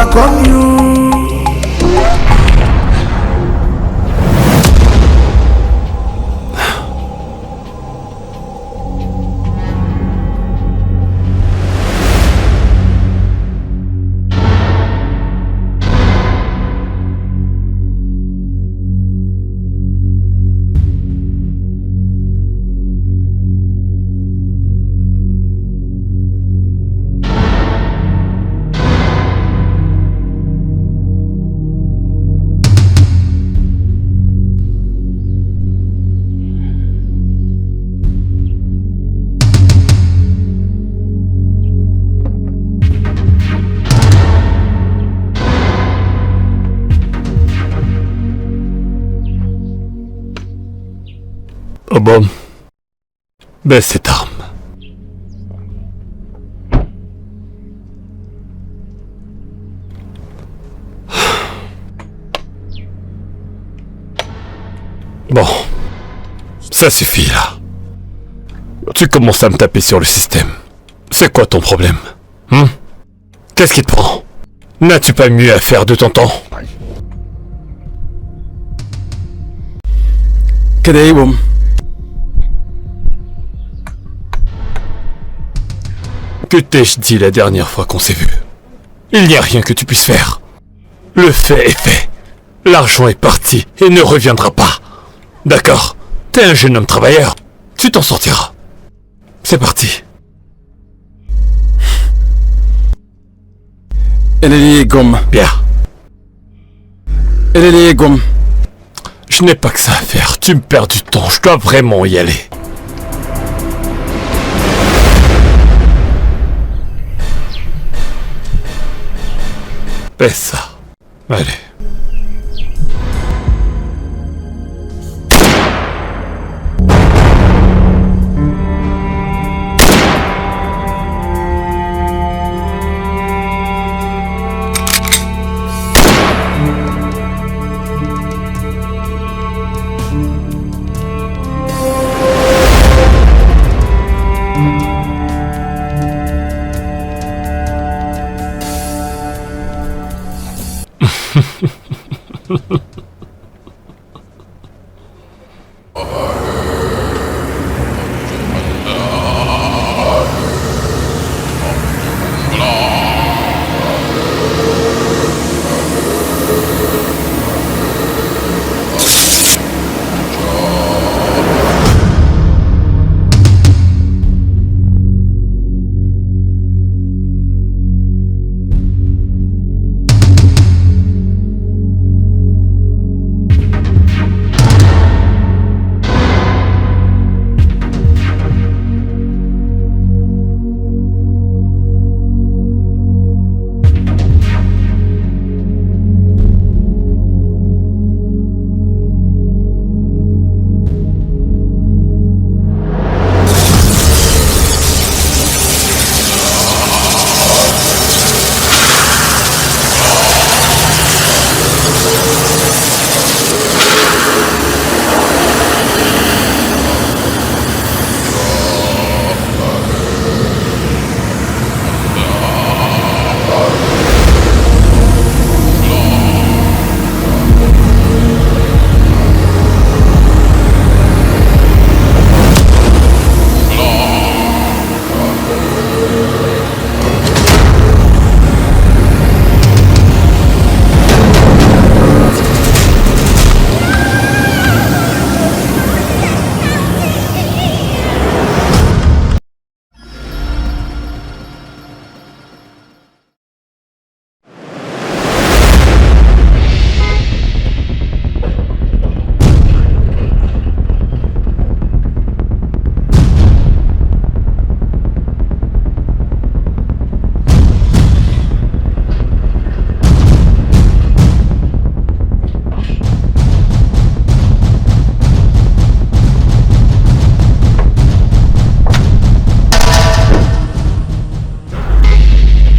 pas comme you. Oh bon. Baisse cette arme. Bon. Ça suffit là. Tu commences à me taper sur le système. C'est quoi ton problème? Qu'est-ce qui te prend? N'as-tu pas mieux à faire de ton temps? Kadewum. Que t'ai-je dit la dernière fois qu'on s'est vu? Il n'y a rien que tu puisses faire. Le fait est fait. L'argent est parti et ne reviendra pas. D'accord? T'es un jeune homme travailleur. Tu t'en sortiras. C'est parti. Eleliegum. Bien. Eleliegum. Je n'ai pas que ça à faire. Tu me perds du temps. Je dois vraiment y aller. Fais ça. Allez.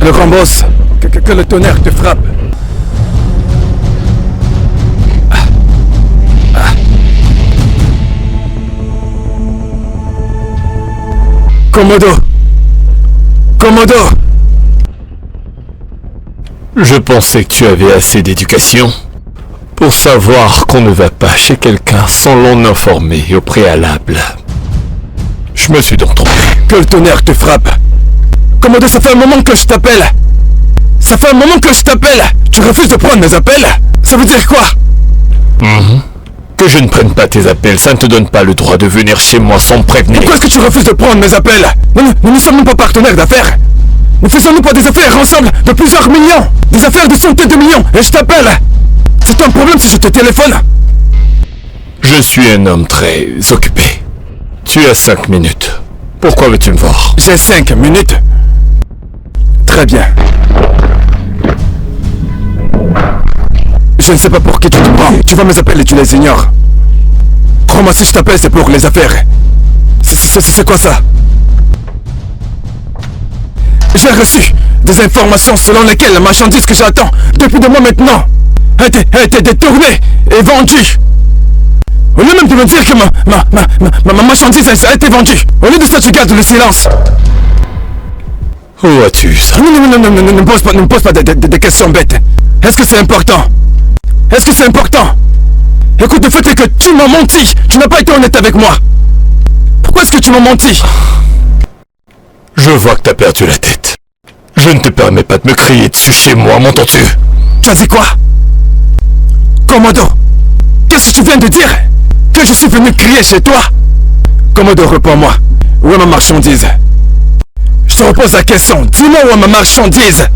Le grand boss, que le tonnerre te frappe. Komodo! Komodo! Je pensais que tu avais assez d'éducation pour savoir qu'on ne va pas chez quelqu'un sans l'en informer au préalable. Je me suis donc trompé. Que le tonnerre te frappe. Commando, ça fait un moment que je t'appelle. Ça fait un moment que je t'appelle. Tu refuses de prendre mes appels? Ça veut dire quoi? Que je ne prenne pas tes appels, ça ne te donne pas le droit de venir chez moi sans me prévenir. Pourquoi est-ce que tu refuses de prendre mes appels? Nous ne sommes même pas partenaires d'affaires. Ne faisons-nous pas des affaires ensemble de plusieurs millions? Des affaires de centaines de millions, et je t'appelle. C'est un problème si je te téléphone? Je suis un homme très occupé. Tu as 5 minutes. Pourquoi veux-tu me voir? J'ai 5 minutes. Très bien. Je ne sais pas pour qui tu te prends. Tu vois mes appels et tu les ignores. Crois-moi, si je t'appelle, c'est pour les affaires. C'est quoi ça? J'ai reçu des informations selon lesquelles la marchandise que j'attends depuis 2 mois maintenant a été détournée et vendue. Au lieu même de me dire que ma marchandise a été vendue, au lieu de ça, tu gardes le silence. Où as-tu ça? Non, ne me pose pas des questions bêtes. Est-ce que c'est important? Est-ce que c'est important? Écoute, le fait est que tu m'as menti. Tu n'as pas été honnête avec moi. Pourquoi est-ce que tu m'as menti? Je vois que t'as perdu la tête. Je ne te permets pas de me crier dessus chez moi, m'entends-tu? Tu as dit quoi? Commando, qu'est-ce que tu viens de dire? Que je suis venu crier chez toi? Commando, réponds-moi. Où est ma marchandise? Je te repose la question. Dis-moi où est ma marchandise?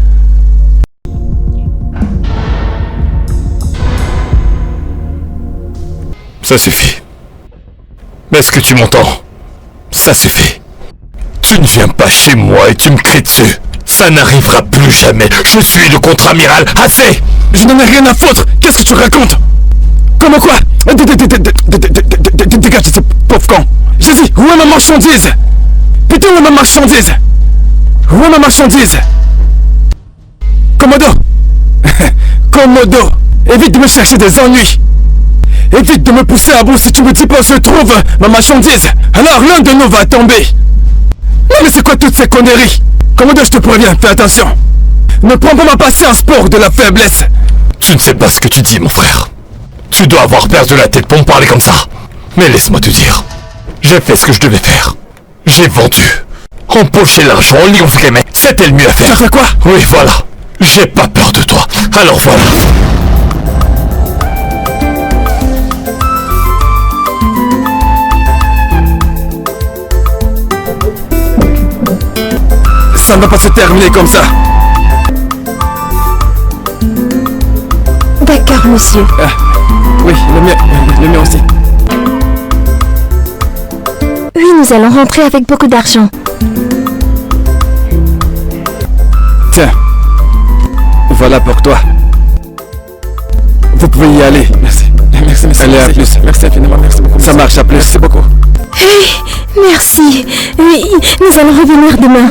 Ça suffit. Est-ce que tu m'entends? Ça suffit. Tu ne viens pas chez moi et tu me cries dessus. Ça n'arrivera plus jamais. Je suis le contre-amiral. Assez! Je n'en ai rien à foutre. Qu'est-ce que tu racontes? Comment quoi? Dégage de ce pauvre con. J'ai dit, où est ma marchandise? Putain, où est ma marchandise? Où est ma marchandise? Commando. Commando, évite de me chercher des ennuis. Évite de me pousser à bout. Si tu me dis pas où se trouve ma marchandise, alors l'un de nous va tomber. Non mais c'est quoi toutes ces conneries? Commando, je te préviens, fais attention. Ne prends pas ma patience pour de la faiblesse. Tu ne sais pas ce que tu dis, mon frère. Tu dois avoir perdu la tête pour me parler comme ça. Mais laisse-moi te dire. J'ai fait ce que je devais faire. J'ai vendu. Empoché l'argent, livré, mais c'était le mieux à faire. Tu as fait quoi? Oui, voilà. J'ai pas peur de toi. Alors voilà. Ça ne va pas se terminer comme ça. D'accord, monsieur. Oui, le mien aussi. Oui, nous allons rentrer avec beaucoup d'argent. Tiens, voilà pour toi. Vous pouvez y aller. Merci. Merci. Allez, à plus. Merci infiniment. Merci beaucoup. Ça marche, à plus. Merci beaucoup. Oui, merci. Oui, nous allons revenir demain.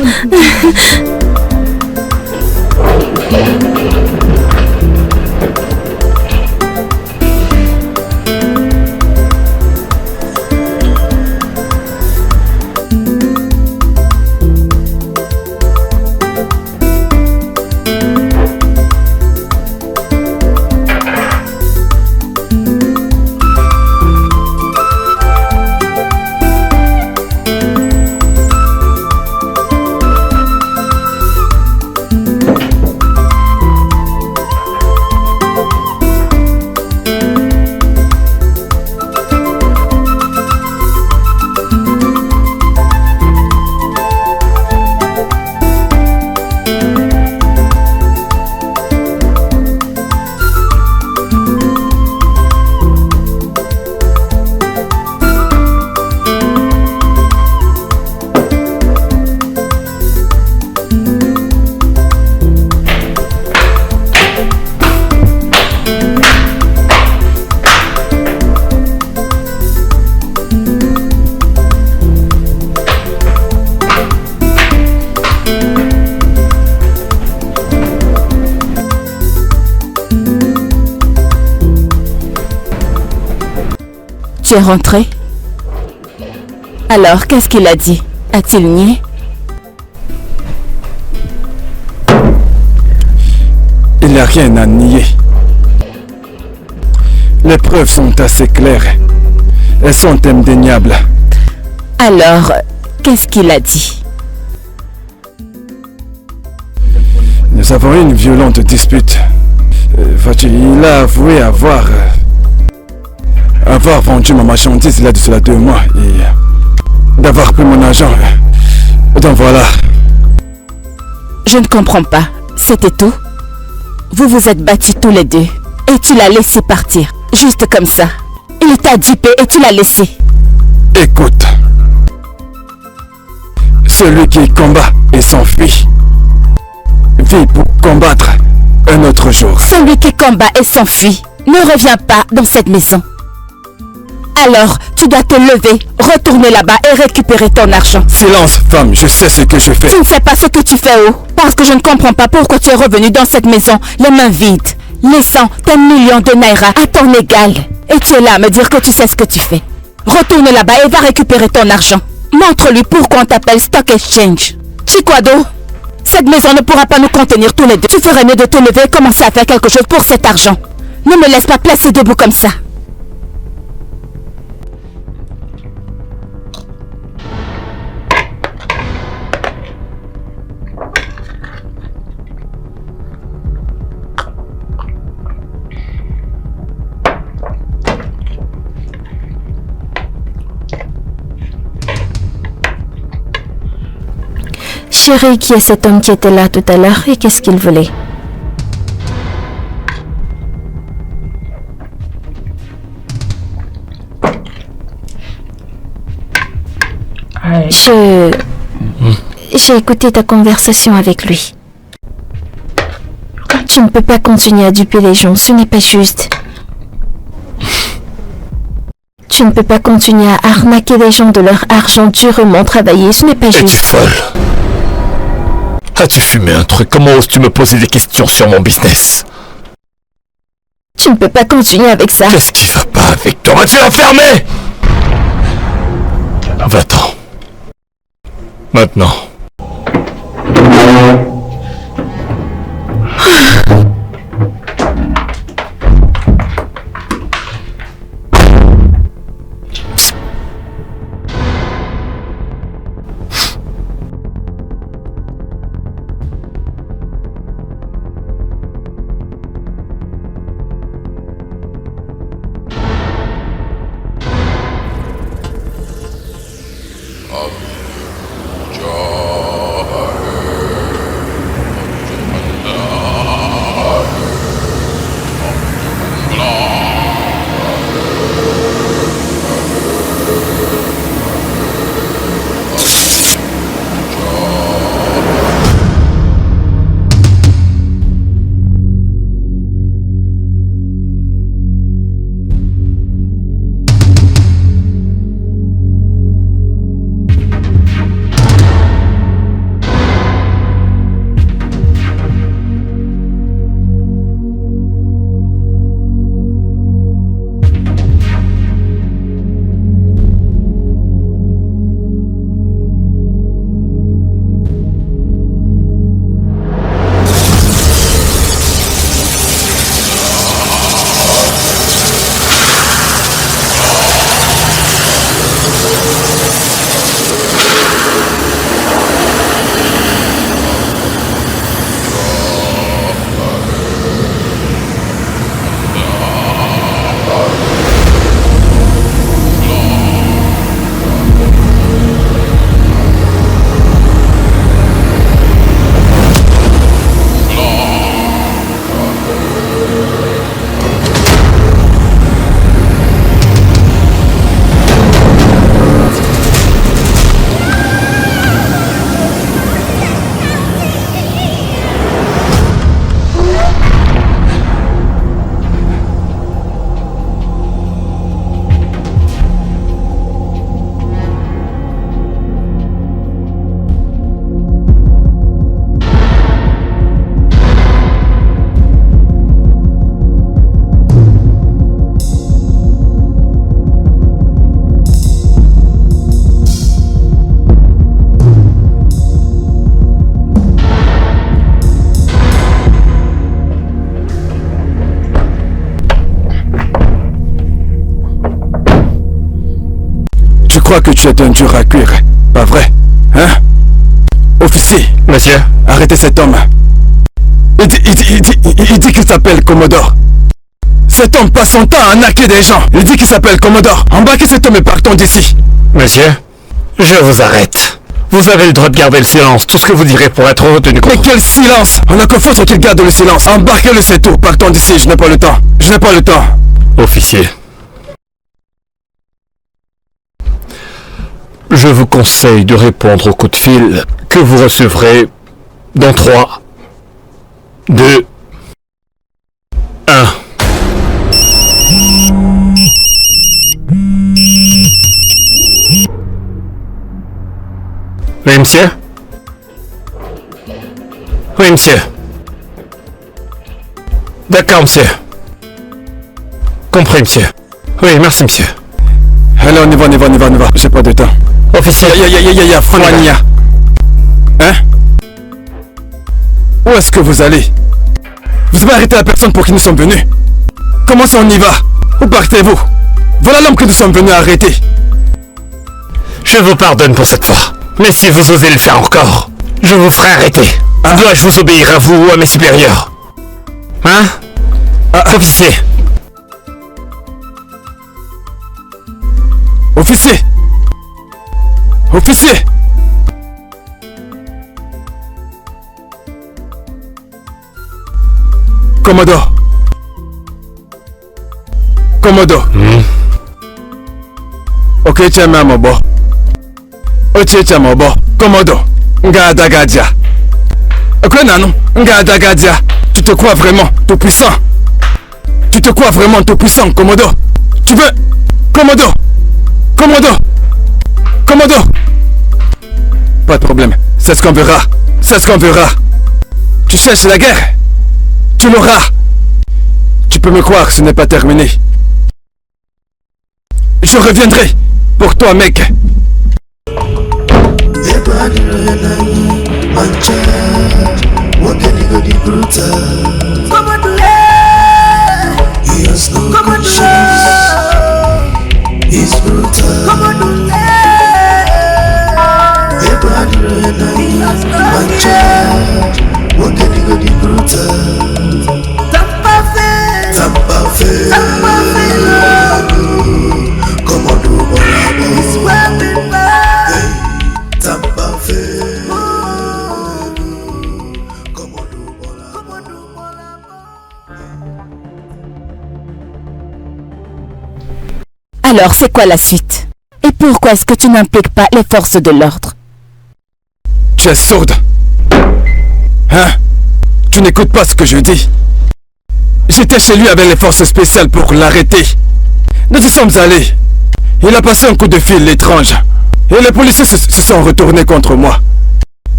Tu es rentré? Alors, qu'est-ce qu'il a dit? A-t-il nié? Il a rien à nier. Les preuves sont assez claires. Elles sont indéniables. Alors, qu'est-ce qu'il a dit? Nous avons eu une violente dispute. Il a avoué avoir vendu ma marchandise il y a de cela 2 mois et d'avoir pris mon argent. Donc voilà. Je ne comprends pas. C'était tout? Vous vous êtes battus tous les deux et tu l'as laissé partir, juste comme ça. Il t'a dupé et tu l'as laissé. Écoute. Celui qui combat et s'enfuit vit pour combattre un autre jour. Celui qui combat et s'enfuit ne revient pas dans cette maison. Alors, tu dois te lever, retourner là-bas et récupérer ton argent. Silence, femme, je sais ce que je fais. Tu ne sais pas ce que tu fais, oh, parce que je ne comprends pas pourquoi tu es revenu dans cette maison les mains vides, laissant tes millions de naira à ton égal. Et tu es là à me dire que tu sais ce que tu fais. Retourne là-bas et va récupérer ton argent. Montre-lui pourquoi on t'appelle Stock Exchange. Chikwado, cette maison ne pourra pas nous contenir tous les deux. Tu ferais mieux de te lever et commencer à faire quelque chose pour cet argent. Ne me laisse pas placer debout comme ça. Chérie, qui est cet homme qui était là tout à l'heure et qu'est-ce qu'il voulait? J'ai écouté ta conversation avec lui. Tu ne peux pas continuer à duper les gens, ce n'est pas juste. Tu ne peux pas continuer à arnaquer les gens de leur argent durement travaillé, ce n'est pas juste. Es-tu folle? As-tu fumé un truc? Comment oses-tu me poser des questions sur mon business? Tu ne peux pas continuer avec ça. Qu'est-ce qui va pas avec toi? Vas-tu la fermer? Va-t'en. Maintenant. Joy. crois que tu es un dur à cuire, pas vrai? Hein? Officier, Monsieur? arrêtez cet homme. Il dit qu'il s'appelle Commodore. Cet homme passe son temps à arnaquer des gens. Il dit qu'il s'appelle Commodore. Embarquez cet homme et partons d'ici. Monsieur, je vous arrête. Vous avez le droit de garder le silence. Tout ce que vous direz pour être retenu contre. Mais quel silence! On a que foutre qu'il garde le silence. Embarquez-le, c'est tout. Partons d'ici, je n'ai pas le temps. Je n'ai pas le temps. Officier. Je vous conseille de répondre au coup de fil que vous recevrez dans 3, 2, 1. Oui, monsieur? Oui, monsieur. D'accord, monsieur. Compris, monsieur. Oui, merci, monsieur. Allez, on y va. J'ai pas de temps. Officier. Fronia. Hein? Où est-ce que vous allez? Vous avez arrêté la personne pour qui nous sommes venus. Comment ça on y va? Où partez-vous? Voilà l'homme que nous sommes venus arrêter. Je vous pardonne pour cette fois. Mais si vous osez le faire encore, je vous ferai arrêter. Dois-je vous obéir à vous ou à mes supérieurs? Hein? Officier. Officier! Officier! Commodore! Commodore! Ok, tiens, maman, bon. Ok, tiens, maman, bon. Commodore! Ngadagadia! Ok, non, Ngadagadia! Tu te crois vraiment tout puissant? Tu te crois vraiment tout puissant, Commodore? Tu veux... Commodore! Commodore! Commodore! Pas de problème, c'est ce qu'on verra. C'est ce qu'on verra. Tu cherches la guerre? Tu l'auras. Tu peux me croire, ce n'est pas terminé. Je reviendrai pour toi, mec. It's brutal. Come on, my child, what can you do brutal? Tampa fe, come on, do it's weapon man. Tampa fe, come on, do Alors, c'est quoi la suite? Et pourquoi est-ce que tu n'impliques pas les forces de l'ordre? Tu es sourde. Hein? Tu n'écoutes pas ce que je dis. J'étais chez lui avec les forces spéciales pour l'arrêter. Nous y sommes allés. Il a passé un coup de fil étrange. Et les policiers se sont retournés contre moi.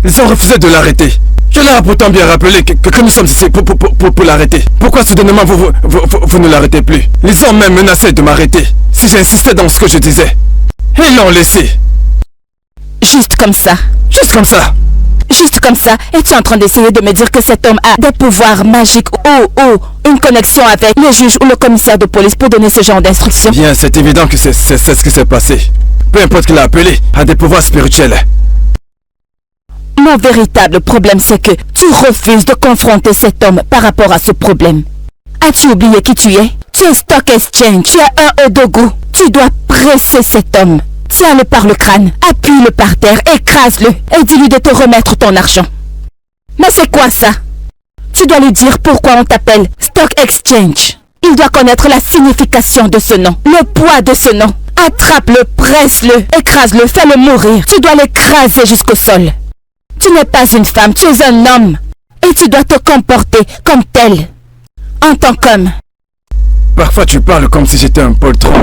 Ils ont refusé de l'arrêter. Je leur ai pourtant bien rappelé que nous sommes ici pour l'arrêter. Pourquoi soudainement vous ne l'arrêtez plus? Ils ont même menacé de m'arrêter si j'insistais dans ce que je disais. Et ils l'ont laissé. Juste comme ça. Juste comme ça. Juste comme ça. Et tu es en train d'essayer de me dire que cet homme a des pouvoirs magiques ou une connexion avec le juge ou le commissaire de police pour donner ce genre d'instructions? Bien, c'est évident que c'est ce qui s'est passé. Peu importe qu'il a appelé, a des pouvoirs spirituels. Mon véritable problème, c'est que tu refuses de confronter cet homme par rapport à ce problème. As-tu oublié qui tu es? Tu es Stock Exchange, tu es un Odogu. Tu dois presser cet homme. Tiens-le par le crâne, appuie-le par terre, écrase-le et dis-lui de te remettre ton argent. Mais c'est quoi ça? Tu dois lui dire pourquoi on t'appelle Stock Exchange. Il doit connaître la signification de ce nom, le poids de ce nom. Attrape-le, presse-le, écrase-le, fais-le mourir. Tu dois l'écraser jusqu'au sol. Tu n'es pas une femme, tu es un homme. Et tu dois te comporter comme tel. En tant qu'homme. Parfois tu parles comme si j'étais un poltron.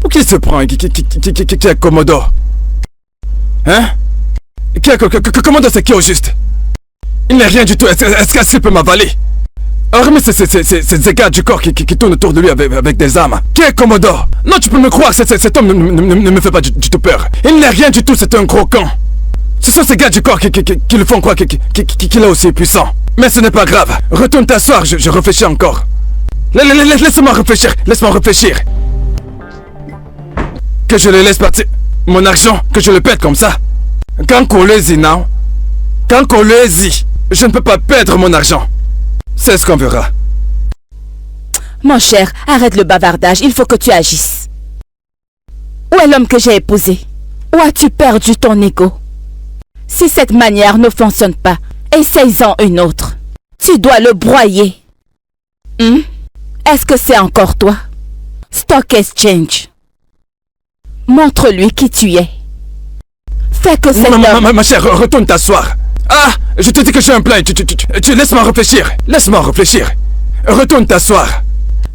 Pour qui se prend? Qui est Commodore? Hein? Commodore, c'est qui au juste? Il n'est rien du tout. Est-ce qu'elle peut m'avaler? Hormis ces gars du corps qui tournent autour de lui avec des armes. Qui est Commodore? Non, tu peux me croire, cet homme ne me fait pas du tout peur. Il n'est rien du tout, c'est un gros camp. Ce sont ces gars du corps qui le font croire qu'il est aussi puissant. Mais ce n'est pas grave. Retourne t'asseoir, je réfléchis encore. Laisse-moi réfléchir, laisse-moi réfléchir. Que je le laisse partir. Mon argent, que je le pète comme ça. Quand Kolezi, non? Quand Kolezi, je ne peux pas perdre mon argent. C'est ce qu'on verra. Mon cher, arrête le bavardage, il faut que tu agisses. Où est l'homme que j'ai épousé? Où as-tu perdu ton ego? Si cette manière ne fonctionne pas, essaye-en une autre. Tu dois le broyer. Est-ce que c'est encore toi? Stock Exchange. Montre-lui qui tu es. Fais que cet homme... Ma chère, retourne t'asseoir. Ah, je te dis que j'ai un plan. Tu laisse-moi réfléchir. Laisse-moi réfléchir. Retourne t'asseoir.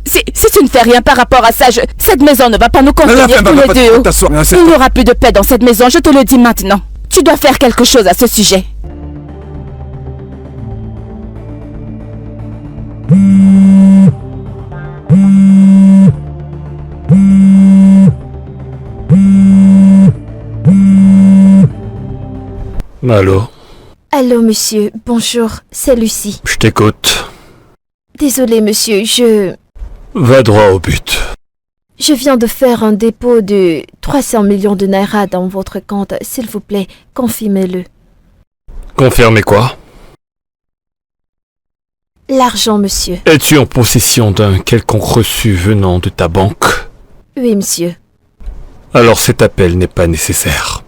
Si tu ne fais rien par rapport à ça, cette maison ne va pas nous contenir tous les deux. Il n'y aura plus de paix dans cette maison, je te le dis maintenant. Tu dois faire quelque chose à ce sujet. Allô? Allô, monsieur. Bonjour, c'est Lucie. Je t'écoute. Désolé, monsieur, Va droit au but. Je viens de faire un dépôt de 300 millions de Naira dans votre compte. S'il vous plaît, confirmez-le. Confirmez quoi? L'argent, monsieur. Es-tu en possession d'un quelconque reçu venant de ta banque? Oui, monsieur. Alors cet appel n'est pas nécessaire.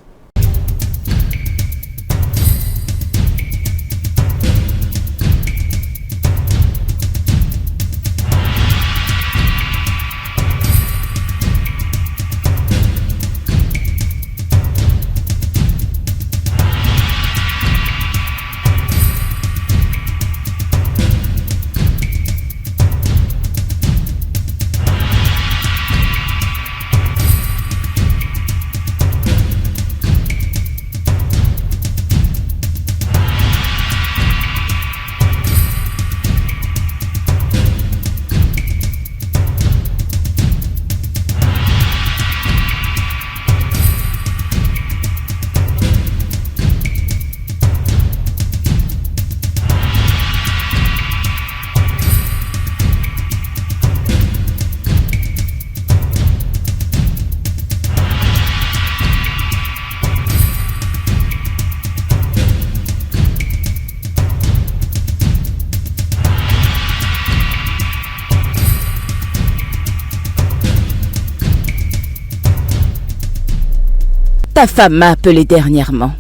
Ta femme m'a appelé dernièrement.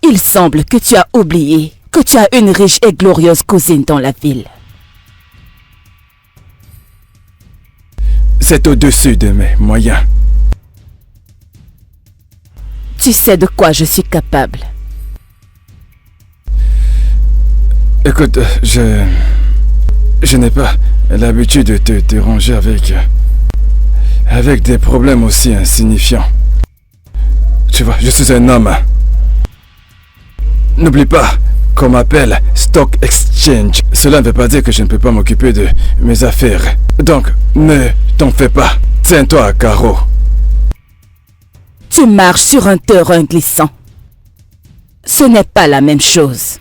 Il semble que tu as oublié que tu as une riche et glorieuse cousine dans la ville. C'est au-dessus de mes moyens. Tu sais de quoi je suis capable. Écoute, je n'ai pas l'habitude de te déranger avec des problèmes aussi insignifiants. Tu vois, je suis un homme. N'oublie pas qu'on m'appelle Stock Exchange. Cela ne veut pas dire que je ne peux pas m'occuper de mes affaires. Donc, ne t'en fais pas. Tiens-toi à carreau. Tu marches sur un terrain glissant. Ce n'est pas la même chose.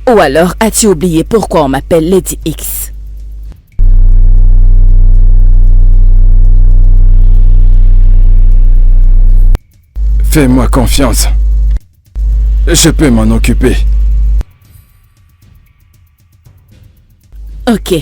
Ou alors as-tu oublié pourquoi on m'appelle Lady X? Fais-moi confiance. Je peux m'en occuper. Ok.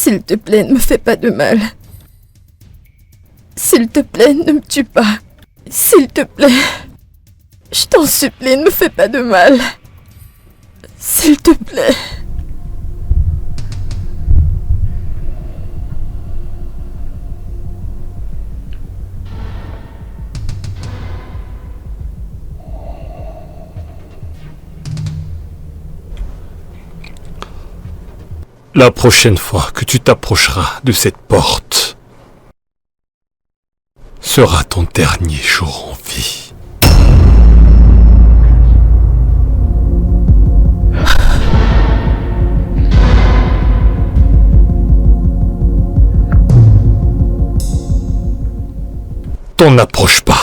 S'il te plaît, ne me fais pas de mal. S'il te plaît, ne me tue pas. S'il te plaît. Je t'en supplie, ne me fais pas de mal. S'il te plaît. La prochaine fois que tu t'approcheras de cette porte sera ton dernier jour en vie. T'en approche pas.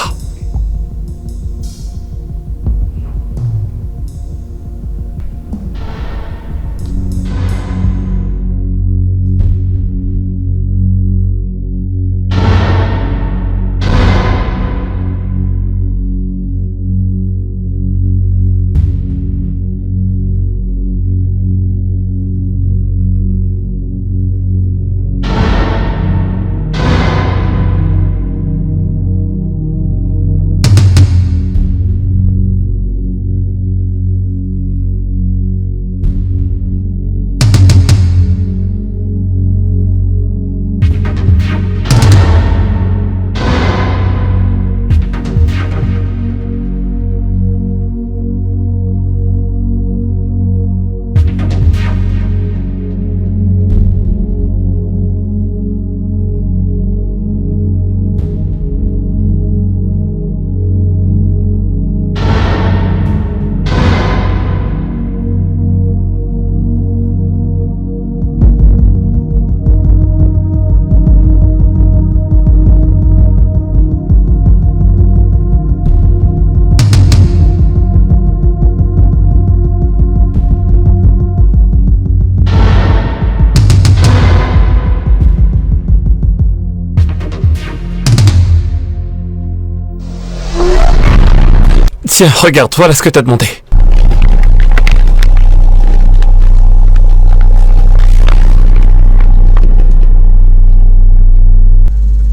Tiens, regarde, voilà ce que t'as demandé.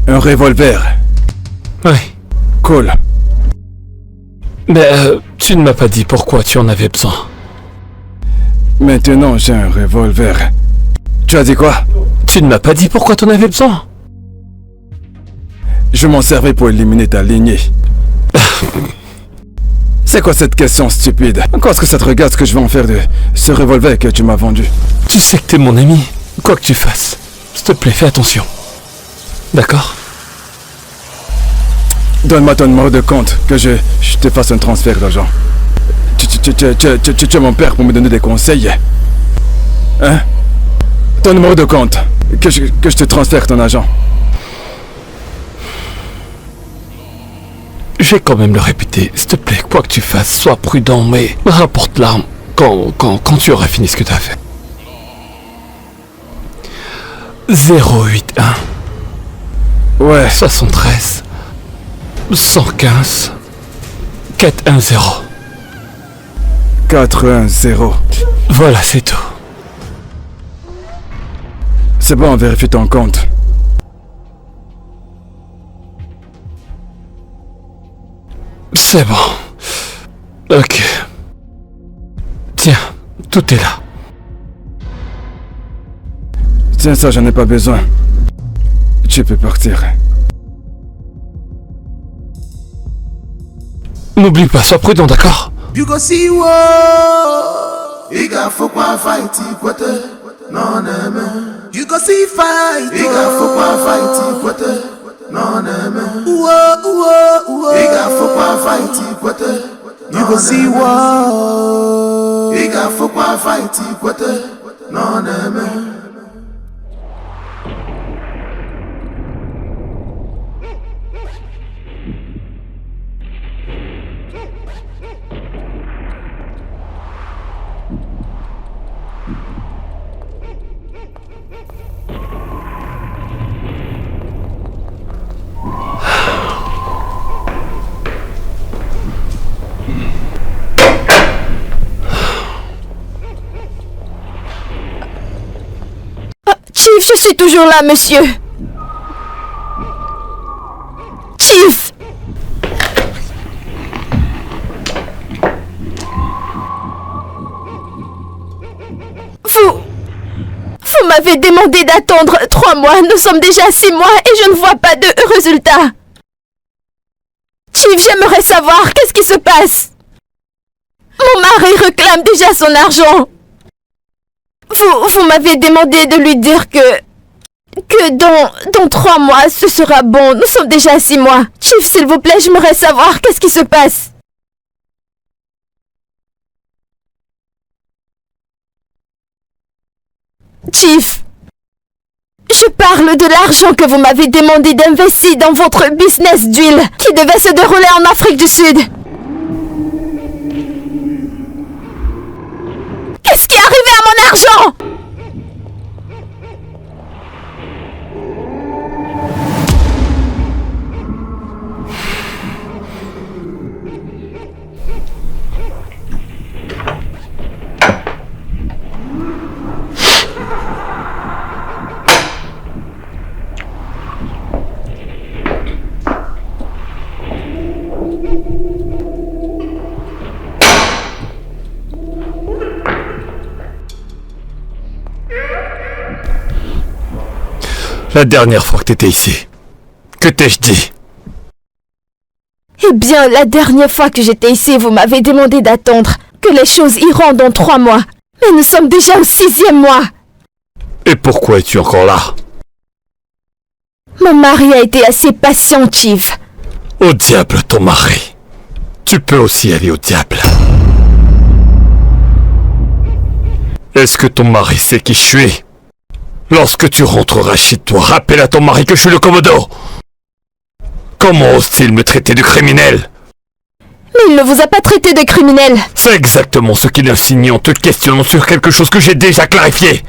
Un revolver. Ouais. Cool. Mais tu ne m'as pas dit pourquoi tu en avais besoin. Maintenant, j'ai un revolver. Tu as dit quoi? Tu ne m'as pas dit pourquoi tu en avais besoin. Je m'en servais pour éliminer ta lignée. C'est quoi cette question stupide? Encore est-ce que ça te regarde ce que je vais en faire de ce revolver que tu m'as vendu? Tu sais que t'es mon ami. Quoi que tu fasses, s'il te plaît, fais attention. D'accord? Donne-moi ton numéro de compte, que je te fasse un transfert d'argent. Tu es mon père pour me donner des conseils. Hein? Ton numéro de compte, que je te transfère ton argent. Je vais quand même le répéter. S'il te plaît, quoi que tu fasses, sois prudent, mais rapporte l'arme quand tu auras fini ce que tu as fait. 081 Ouais. 73 115 410. 410. Voilà, c'est tout. C'est bon, vérifie ton compte. C'est bon. Ok. Tiens, tout est là. Tiens, ça, j'en ai pas besoin. Tu peux partir. N'oublie pas, sois prudent, d'accord? You go see what he got for one fight, what no name. You go see fight, he got for one fight, what no name. He got for one fight, what you go see what he got for one fight, what no name. suis toujours là, monsieur. Chief! Vous m'avez demandé d'attendre 3 mois. Nous sommes déjà à 6 mois et je ne vois pas de résultat. Chief, j'aimerais savoir qu'est-ce qui se passe. Mon mari réclame déjà son argent. Vous m'avez demandé de lui dire que dans 3 mois, ce sera bon. Nous sommes déjà à 6 mois. Chief, s'il vous plaît, j'aimerais savoir qu'est-ce qui se passe. Chief, je parle de l'argent que vous m'avez demandé d'investir dans votre business d'huile qui devait se dérouler en Afrique du Sud. Qu'est-ce qui est arrivé à mon argent? La dernière fois que t'étais ici, que t'ai-je dit? Eh bien, la dernière fois que j'étais ici, vous m'avez demandé d'attendre, que les choses iront dans 3 mois. Mais nous sommes déjà au 6e mois. Et pourquoi es-tu encore là? Mon mari a été assez patient, Chief. Au diable ton mari. Tu peux aussi aller au diable. Est-ce que ton mari sait qui je suis? Lorsque tu rentreras chez toi, rappelle à ton mari que je suis le Komodo. Comment ose-t-il me traiter de criminel? Mais il ne vous a pas traité de criminel. C'est exactement ce qu'il insinue en te questionnant sur quelque chose que j'ai déjà clarifié.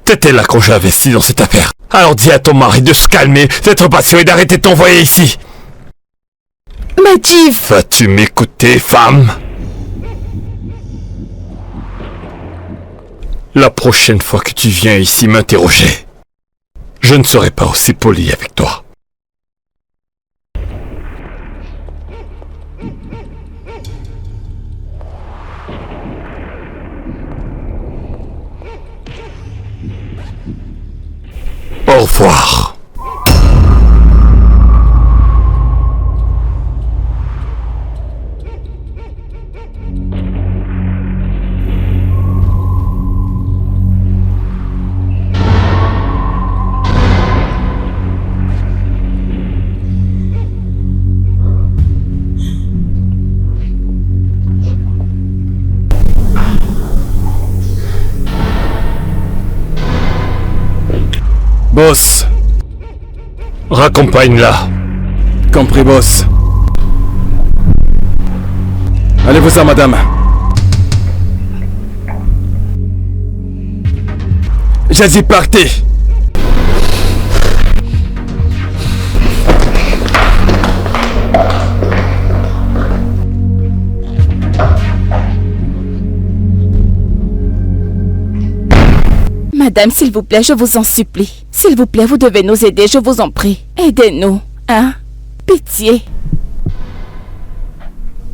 T'étais là quand j'ai investi dans cette affaire. Alors dis à ton mari de se calmer, d'être patient et d'arrêter de t'envoyer ici. Mais Chief... Vas-tu m'écouter, femme? La prochaine fois que tu viens ici m'interroger, je ne serai pas aussi poli avec toi. Au revoir. Boss. Raccompagne-la. Compris, boss. Allez-vous-en, madame. Jazzy, partez. Madame, s'il vous plaît, je vous en supplie. S'il vous plaît, vous devez nous aider, je vous en prie. Aidez-nous, hein? Pitié.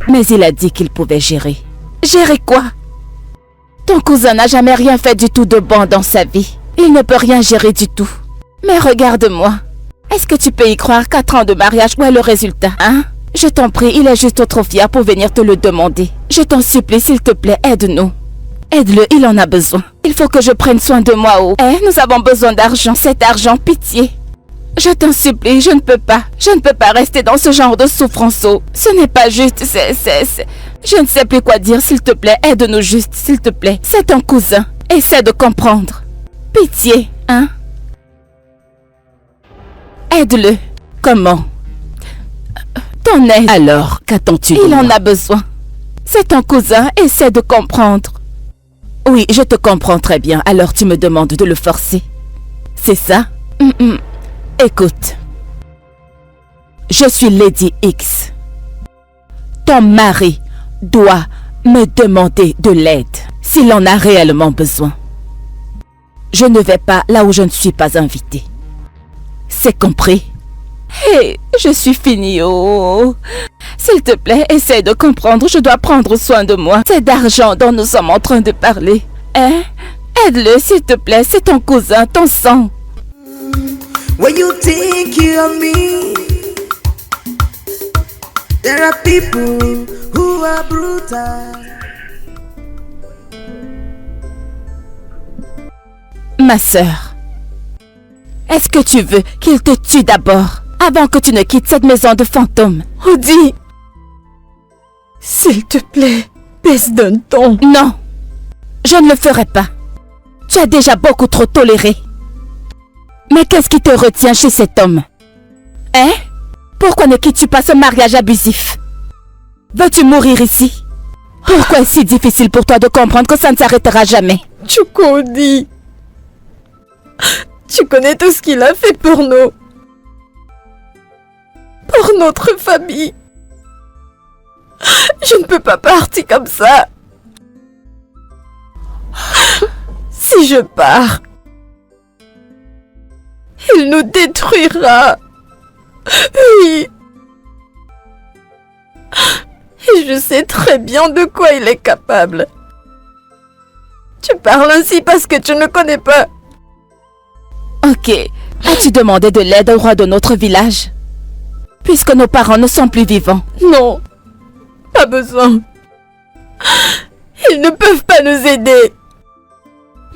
Mais il a dit qu'il pouvait gérer. Gérer quoi? Ton cousin n'a jamais rien fait du tout de bon dans sa vie. Il ne peut rien gérer du tout. Mais regarde-moi. Est-ce que tu peux y croire? 4 ans de mariage, où est le résultat, hein? Je t'en prie, il est juste trop fier pour venir te le demander. Je t'en supplie, s'il te plaît, aide-nous. Aide-le, il en a besoin. Il faut que je prenne soin de moi, oh. Nous avons besoin d'argent, cet argent, pitié. Je t'en supplie, je ne peux pas. Je ne peux pas rester dans ce genre de souffrance, oh. Ce n'est pas juste, Je ne sais plus quoi dire, s'il te plaît, aide-nous juste, s'il te plaît. C'est ton cousin, essaie de comprendre. Pitié, hein? Aide-le. Comment? Ton aide. Alors, qu'attends-tu? Il en a besoin. C'est ton cousin, essaie de comprendre. Oui, je te comprends très bien, alors tu me demandes de le forcer. C'est ça? Écoute. Je suis Lady X. Ton mari doit me demander de l'aide s'il en a réellement besoin. Je ne vais pas là où je ne suis pas invitée. C'est compris? Hé, je suis finie, oh. S'il te plaît, essaie de comprendre, je dois prendre soin de moi. C'est d'argent dont nous sommes en train de parler. Hein? Aide-le, s'il te plaît, c'est ton cousin, ton sang. When you think you are me, there are people who are brutal. Ma sœur, est-ce que tu veux qu'il te tue d'abord, avant que tu ne quittes cette maison de fantômes? Audie, s'il te plaît, baisse d'un ton. Non, je ne le ferai pas. Tu as déjà beaucoup trop toléré. Mais qu'est-ce qui te retient chez cet homme? Hein? Pourquoi ne quittes-tu pas ce mariage abusif? Veux-tu mourir ici? Pourquoi est-ce si difficile pour toi de comprendre que ça ne s'arrêtera jamais? Chuko, Audie, tu connais tout ce qu'il a fait pour nous. Pour notre famille. Je ne peux pas partir comme ça. Si je pars, il nous détruira. Oui. Et je sais très bien de quoi il est capable. Tu parles ainsi parce que tu ne connais pas. Ok. As-tu demandé de l'aide au roi de notre village? Puisque nos parents ne sont plus vivants. Non, pas besoin. Ils ne peuvent pas nous aider.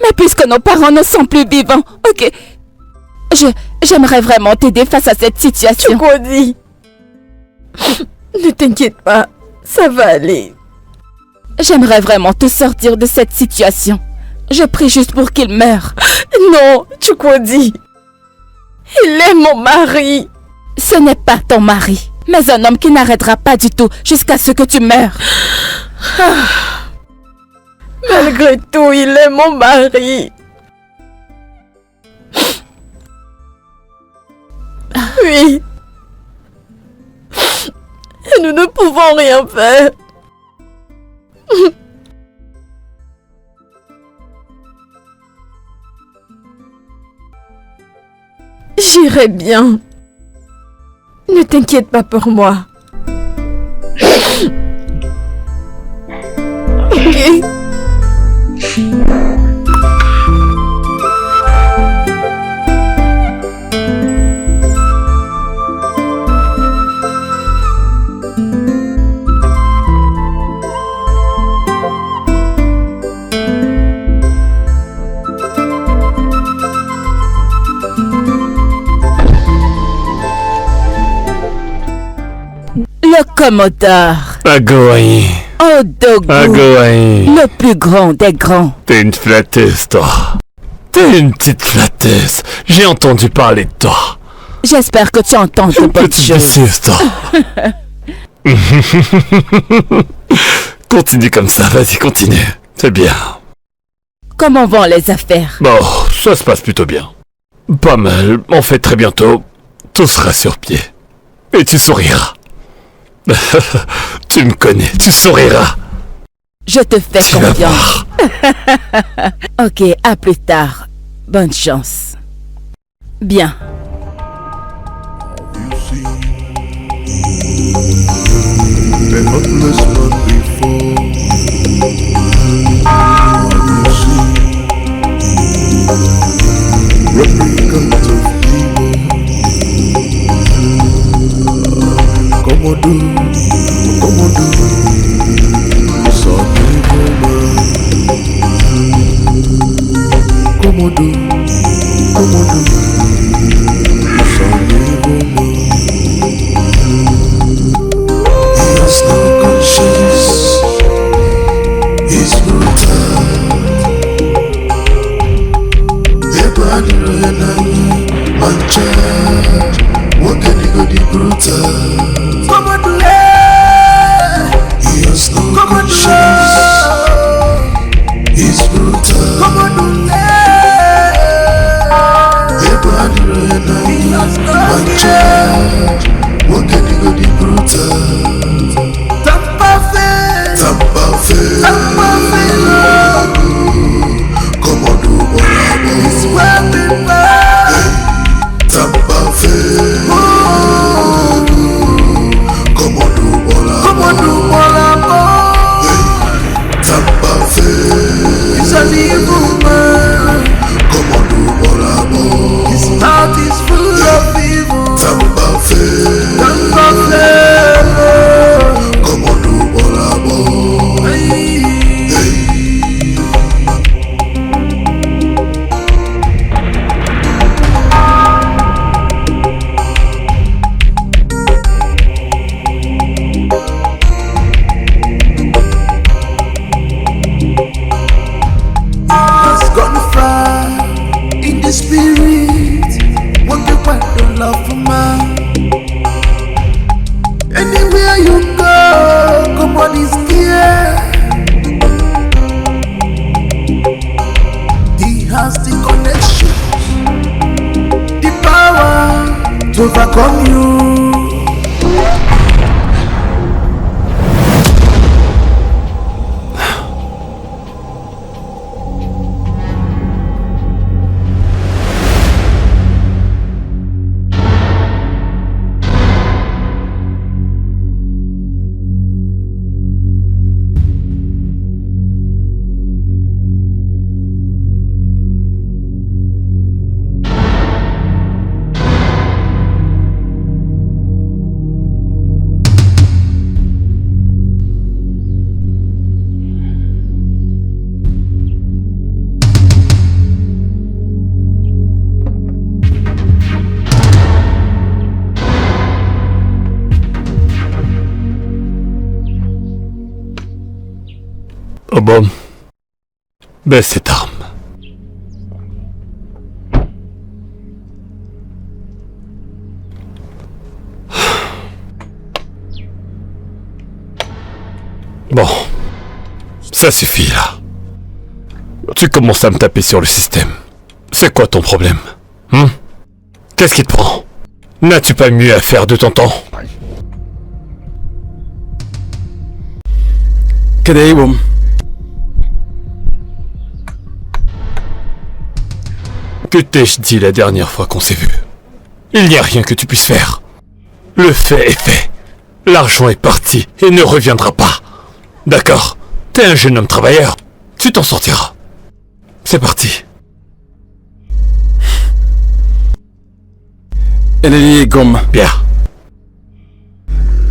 Mais puisque nos parents ne sont plus vivants, ok. J'aimerais vraiment t'aider face à cette situation. Chuko, Audie, ne t'inquiète pas, ça va aller. J'aimerais vraiment te sortir de cette situation. Je prie juste pour qu'il meure. Non, Chuko, Audie, il est mon mari. Ce n'est pas ton mari, mais un homme qui n'arrêtera pas du tout jusqu'à ce que tu meurs. Malgré tout, il est mon mari. Oui. Et nous ne pouvons rien faire. J'irai bien. Ne t'inquiète pas pour moi. Ok. Le Commodore. Agoaï. Odogu. Agoaï. Le plus grand des grands. T'es une flatteuse, toi. T'es une petite flatteuse. J'ai entendu parler de toi. J'espère que tu entends de bonnes Petite choses. vicieuse, toi. Continue comme ça, vas-y, continue. C'est bien. Comment vont les affaires? Bon, ça se passe plutôt bien. Pas mal. En fait, très bientôt, tout sera sur pied. Et tu souriras. Tu me connais, tu souriras. Je te fais Tu vas confiance. voir. Ok, à plus tard. Bonne chance. Bien. You see the helpless man before. You see replicant of evil. Come on, do, son evil man. Come on, do, son evil man. He has no conscience. He's brutal. Mancha, what can he go the brutal? Come on, do he has no conscience. He's brutal. Come on, do Commando Molabo. Tamba fait. He's an evil man. Commando Molabo. His heart is full of evil. Tamba fait. Tamba fait. Commando Molabo. Hey. Spirit, what the wild love for man. Anywhere you go, come on, is here. He has the connection, the power to overcome you. Oh bon. Baisse cette arme. Bon. Ça suffit là. Tu commences à me taper sur le système. C'est quoi ton problème? Qu'est-ce qui te prend? N'as-tu pas mieux à faire de ton temps? Kadewum. Que t'ai-je dit la dernière fois qu'on s'est vu? Il n'y a rien que tu puisses faire. Le fait est fait. L'argent est parti et ne reviendra pas. D'accord? T'es un jeune homme travailleur. Tu t'en sortiras. C'est parti. Elle est liée gomme. Bien.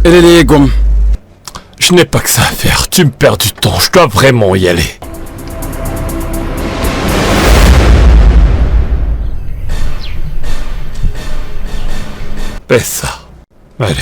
Elle est liée gomme. Je n'ai pas que ça à faire. Tu me perds du temps. Je dois vraiment y aller. Fais ça. Allez.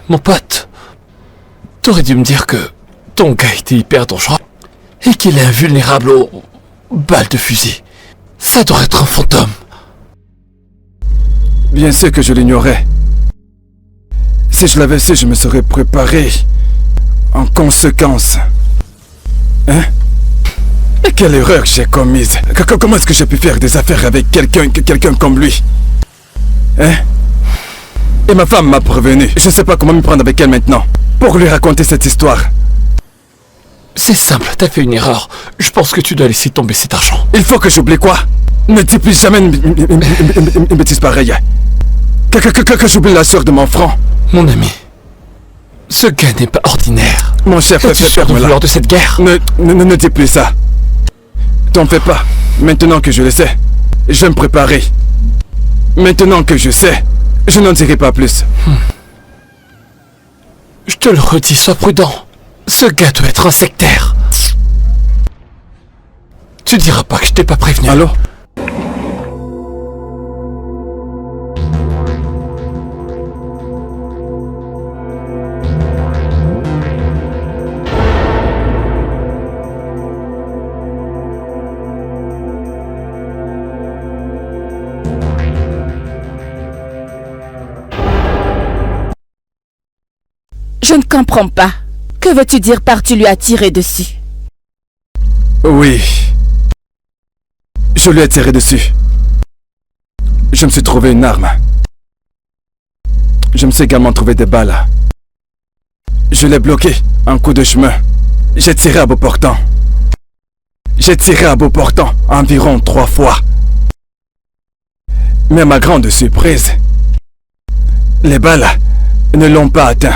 Mon pote, t'aurais dû me dire que ton gars était hyper dangereux et qu'il est invulnérable aux balles de fusil. Ça doit être un fantôme. Bien sûr que je l'ignorais. Si je l'avais su, je me serais préparé en conséquence. Hein? Mais quelle erreur j'ai commise. Comment est-ce que j'ai pu faire des affaires avec quelqu'un comme lui? Hein? Et ma femme m'a prévenu. Je ne sais pas comment m'y prendre avec elle maintenant. Pour lui raconter cette histoire. C'est simple, t'as fait une erreur. Je pense que tu dois laisser tomber cet argent. Il faut que j'oublie quoi? Ne dis plus jamais une bêtise pareille. Que j'oublie la sœur de mon front. Mon ami, ce gars n'est pas ordinaire. Mon chef, es-tu sûr de cette guerre? Ne dis plus ça. T'en fais pas. Maintenant que je le sais, je vais me préparer. Maintenant que je sais, je n'en dirai pas plus. Je te le redis, sois prudent. Ce gars doit être un sectaire. Tu diras pas que je t'ai pas prévenu. Allô? comprends pas. Que veux-tu dire par tu lui as tiré dessus? Oui. Je lui ai tiré dessus. Je me suis trouvé une arme. Je me suis également trouvé des balles. Je l'ai bloqué, un coup de chemin. J'ai tiré à bout portant. J'ai tiré à bout portant environ 3 fois. Mais à ma grande surprise, les balles ne l'ont pas atteint.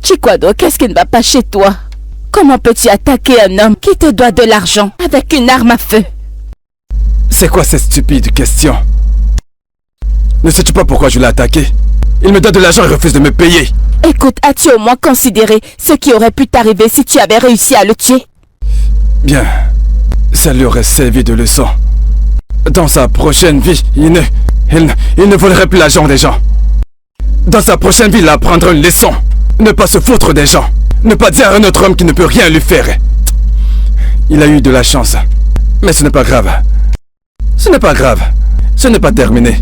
Chikwado, qu'est-ce qui ne va pas chez toi? Comment peux-tu attaquer un homme qui te doit de l'argent avec une arme à feu? C'est quoi cette stupide question? Ne sais-tu pas pourquoi je l'ai attaqué? Il me donne de l'argent et refuse de me payer. Écoute, as-tu au moins considéré ce qui aurait pu t'arriver si tu avais réussi à le tuer? Bien, ça lui aurait servi de leçon. Dans sa prochaine vie, il ne volerait plus l'argent des gens. Dans sa prochaine vie, il apprendra une leçon. Ne pas se foutre des gens. Ne pas dire à un autre homme qui ne peut rien lui faire. Il a eu de la chance. Mais ce n'est pas grave. Ce n'est pas grave. Ce n'est pas terminé.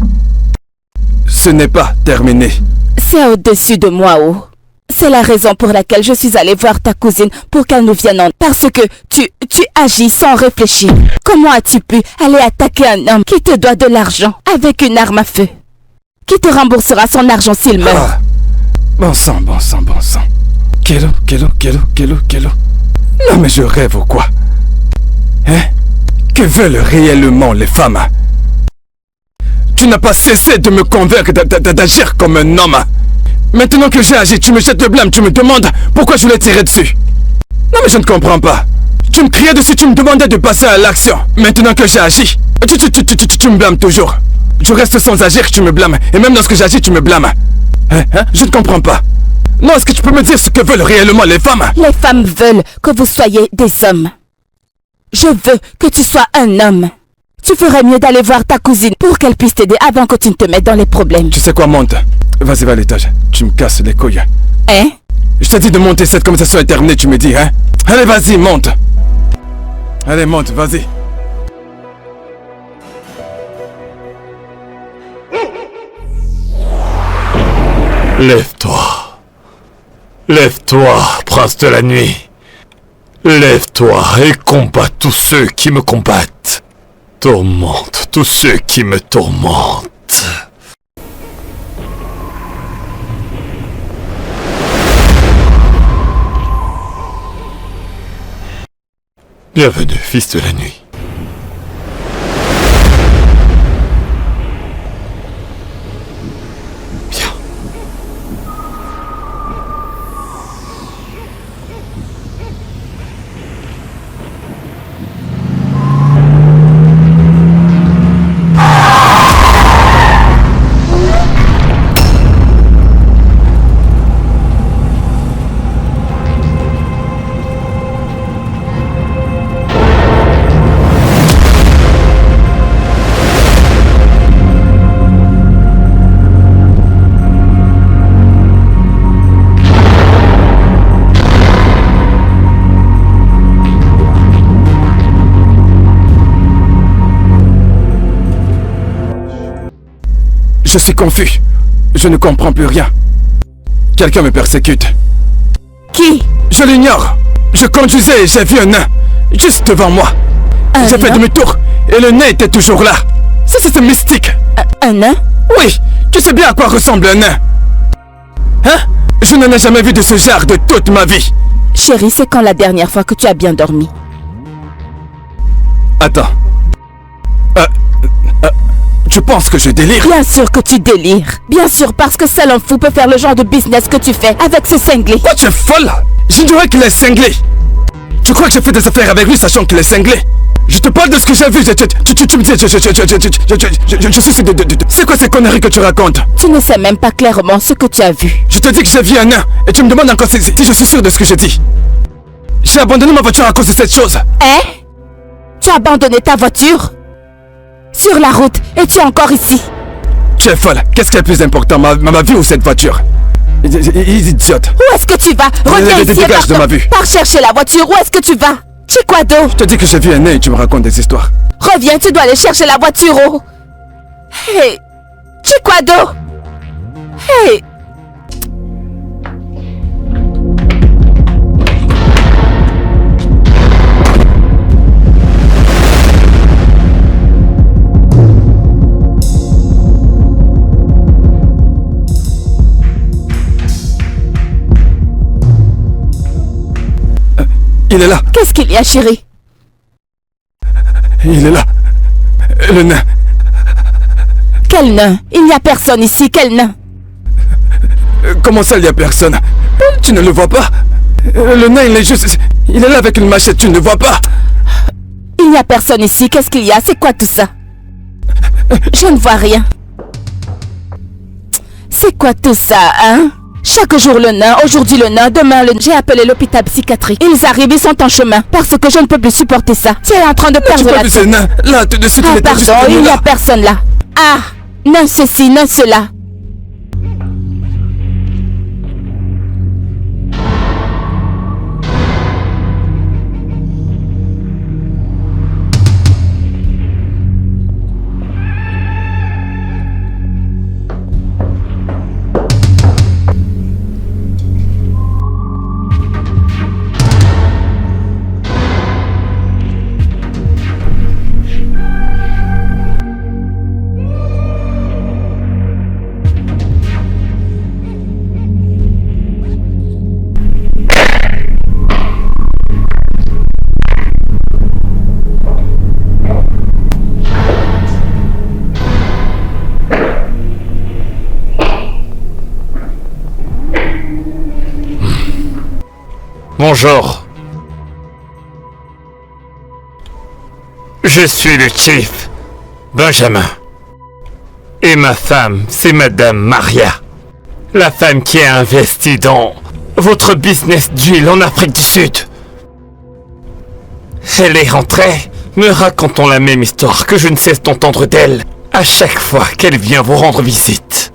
Ce n'est pas terminé. C'est au-dessus de moi, Oh. C'est la raison pour laquelle je suis allée voir ta cousine pour qu'elle nous vienne en... Parce que tu agis sans réfléchir. Comment as-tu pu aller attaquer un homme qui te doit de l'argent avec une arme à feu? Qui te remboursera son argent s'il meurt? Ah. Bon sang, bon sang, bon sang. Kelo. Non mais je rêve ou quoi? Hein? Que veulent réellement les femmes? Tu n'as pas cessé de me convaincre d'agir comme un homme. Maintenant que j'ai agi, tu me jettes le blâme, tu me demandes pourquoi je l'ai tiré dessus. Non mais je ne comprends pas. Tu me criais dessus, tu me demandais de passer à l'action. Maintenant que j'ai agi, tu me blâmes toujours. Je reste sans agir, tu me blâmes. Et même lorsque j'agis, tu me blâmes. Hein? Je ne comprends pas. Non, est-ce que tu peux me dire ce que veulent réellement les femmes? Les femmes veulent que vous soyez des hommes. Je veux que tu sois un homme. Tu ferais mieux d'aller voir ta cousine pour qu'elle puisse t'aider avant que tu ne te mettes dans les problèmes. Tu sais quoi, monte. Vas-y, va à l'étage. Tu me casses les couilles. Hein? Je t'ai dit de monter, cette conversation est terminée, tu me dis, hein? Allez, vas-y, monte. Allez, monte, vas-y. Lève-toi. Lève-toi, prince de la nuit. Lève-toi et combat tous ceux qui me combattent. Tourmente tous ceux qui me tourmentent. Bienvenue, fils de la nuit. Bien. Je suis confus. Je ne comprends plus rien. Quelqu'un me persécute. Qui? Je l'ignore. Je conduisais et j'ai vu un nain. Juste devant moi. J'ai fait demi-tour et le nain était toujours là. Ça, c'est mystique. Un nain? Oui, tu sais bien à quoi ressemble un nain. Hein? Je n'en ai jamais vu de ce genre de toute ma vie. Chérie, c'est quand la dernière fois que tu as bien dormi? Attends. Tu penses que je délire? Bien sûr que tu délires. Bien sûr, parce que seul un fou peut faire le genre de business que tu fais avec ce cinglé. Quoi, tu es folle? J'ignorais qu'il est cinglé. Tu crois que j'ai fait des affaires avec lui sachant qu'il est cinglé? Je te parle de ce que j'ai vu. Tu me dis, je suis de... C'est quoi ces conneries que tu racontes? Tu ne sais même pas clairement ce que tu as vu. Je te dis que j'ai vu un nain et tu me demandes encore si je suis sûr de ce que je dis. J'ai abandonné ma voiture à cause de cette chose. Hein? Tu as abandonné ta voiture? Sur la route et tu es encore ici. Tu es folle. Qu'est-ce qui est plus important, ma vie ou cette voiture? Idiote. Où est-ce que tu vas? Reviens ici dégage de ma vue. Pars chercher la voiture. Où est-ce que tu vas? Chikwado. Je te dis que j'ai vu un nain et tu me racontes des histoires. Reviens, tu dois aller chercher la voiture. Oh. Hey, Chikwado. Hey, Il est là. Qu'est-ce qu'il y a, chérie? Il est là. Le nain. Quel nain? Il n'y a personne ici, quel nain? Comment ça, il n'y a personne? Tu ne le vois pas? Le nain, il est juste... Il est là avec une machette, tu ne le vois pas? Il n'y a personne ici, qu'est-ce qu'il y a? C'est quoi tout ça? Je ne vois rien. C'est quoi tout ça, hein? Chaque jour le nain, aujourd'hui le nain, demain le nain. J'ai appelé l'hôpital psychiatrique. Ils arrivent, ils sont en chemin. Parce que je ne peux plus supporter ça. Tu es en train de perdre la Tu ce nain? Là, tout de suite, il Ah, était juste pardon, venu il n'y là. a personne là. Ah, non ceci, non cela. Bonjour. Je suis le chief, Benjamin. Et ma femme, c'est Madame Maria. La femme qui a investi dans votre business d'huile en Afrique du Sud. Elle est rentrée, me racontant la même histoire que je ne cesse d'entendre d'elle à chaque fois qu'elle vient vous rendre visite.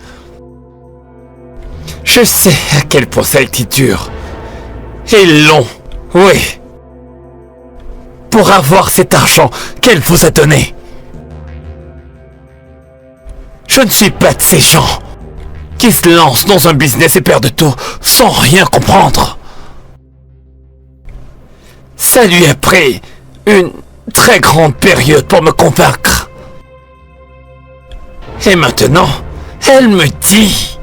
Je sais à quel point ça a été dur. Et long, oui. Pour avoir cet argent qu'elle vous a donné. Je ne suis pas de ces gens qui se lancent dans un business et perdent tout sans rien comprendre. Ça lui a pris une très grande période pour me convaincre. Et maintenant, elle me dit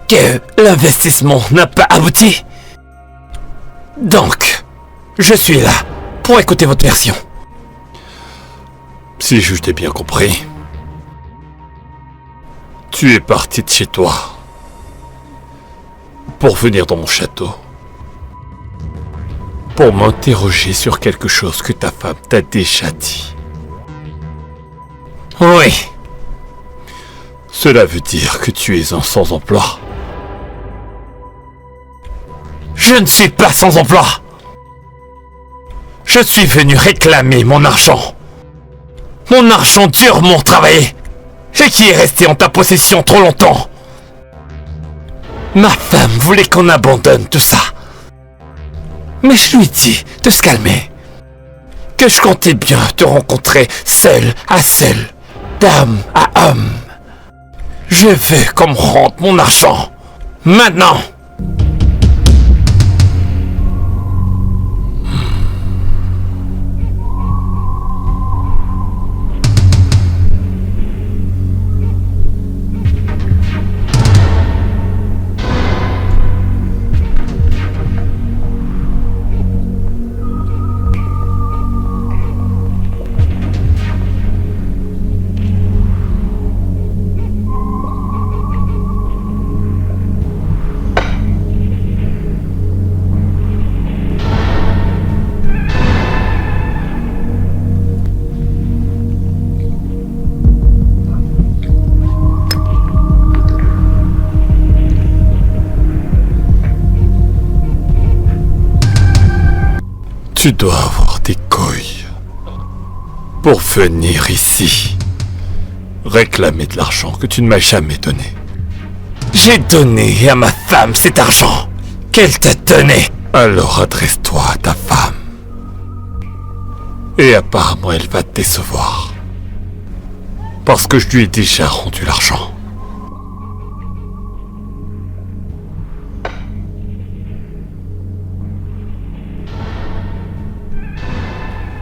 que l'investissement n'a pas abouti. Donc, je suis là pour écouter votre version. Si je t'ai bien compris, tu es parti de chez toi pour venir dans mon château, pour m'interroger sur quelque chose que ta femme t'a déjà dit. Oui. Cela veut dire que tu es un sans-emploi. Je ne suis pas sans emploi. Je suis venu réclamer mon argent. Mon argent durement travaillé et qui est resté en ta possession trop longtemps. Ma femme voulait qu'on abandonne tout ça. Mais je lui dis de se calmer. Que je comptais bien te rencontrer seul à seul, d'âme à homme. Je veux qu'on me rende mon argent. Maintenant. Tu dois avoir des couilles pour venir ici réclamer de l'argent que tu ne m'as jamais donné. J'ai donné à ma femme cet argent qu'elle t'a donné. Alors adresse-toi à ta femme. Et apparemment elle va te décevoir. Parce que je lui ai déjà rendu l'argent.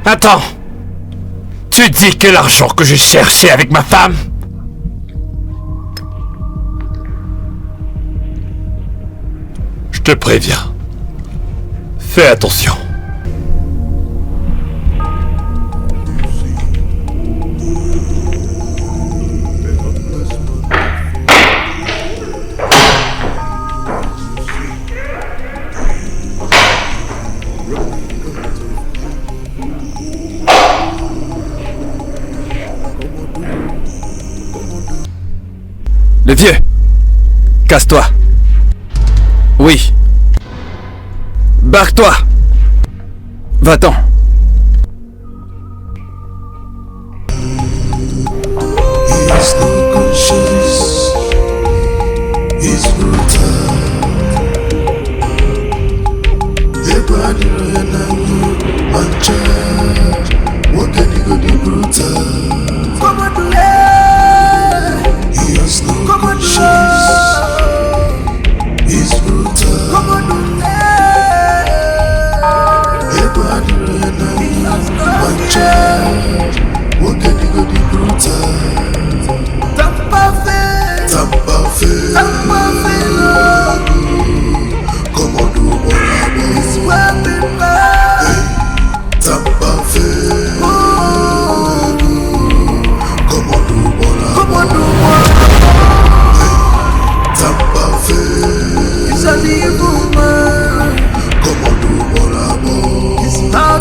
Attends. Tu dis que l'argent que j'ai cherché avec ma femme... Je te préviens. Fais attention. Le vieux! Casse-toi! Oui! Barre-toi! Va-t'en! He's no conscious. He's brutal. Everybody know mancha. What can you go do brutal? Come on, do it. He has no conscience. He's brutal. Come on, do it. Everybody know mancha. What can you go do brutal? Tampa fait. Comment do Morabo? It's weapon man. Tampa fait. Comment do Morabo? Tampa fait. It's an evil man. Comment do Morabo? It's not.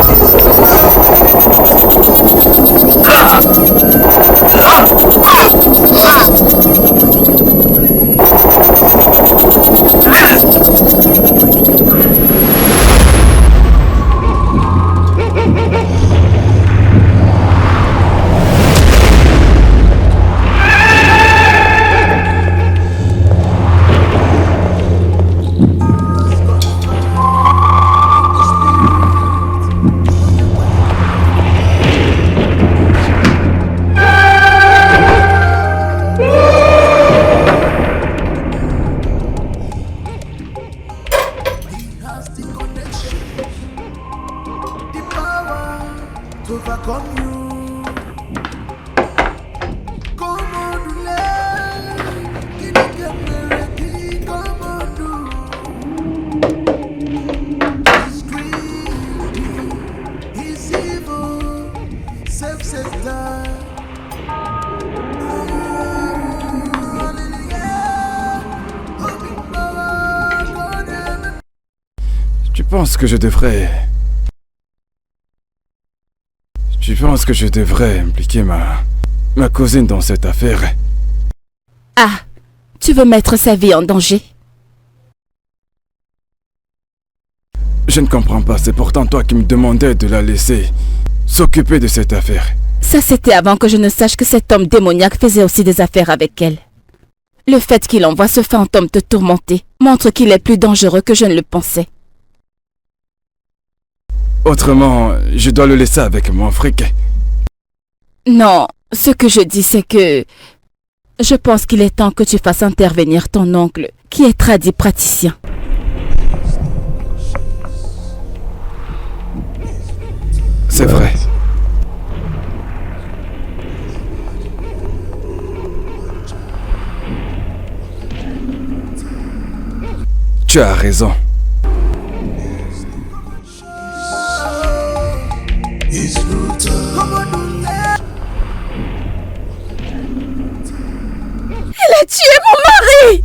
Tu penses que je devrais impliquer ma cousine dans cette affaire? Ah, tu veux mettre sa vie en danger? Je ne comprends pas, c'est pourtant toi qui me demandais de la laisser s'occuper de cette affaire. Ça, c'était avant que je ne sache que cet homme démoniaque faisait aussi des affaires avec elle. Le fait qu'il envoie ce fantôme te tourmenter montre qu'il est plus dangereux que je ne le pensais. Autrement, je dois le laisser avec mon fric. Non, ce que je dis, c'est que je pense qu'il est temps que tu fasses intervenir ton oncle, qui est tradit praticien. C'est vrai. Tu as raison. Elle a tué mon mari!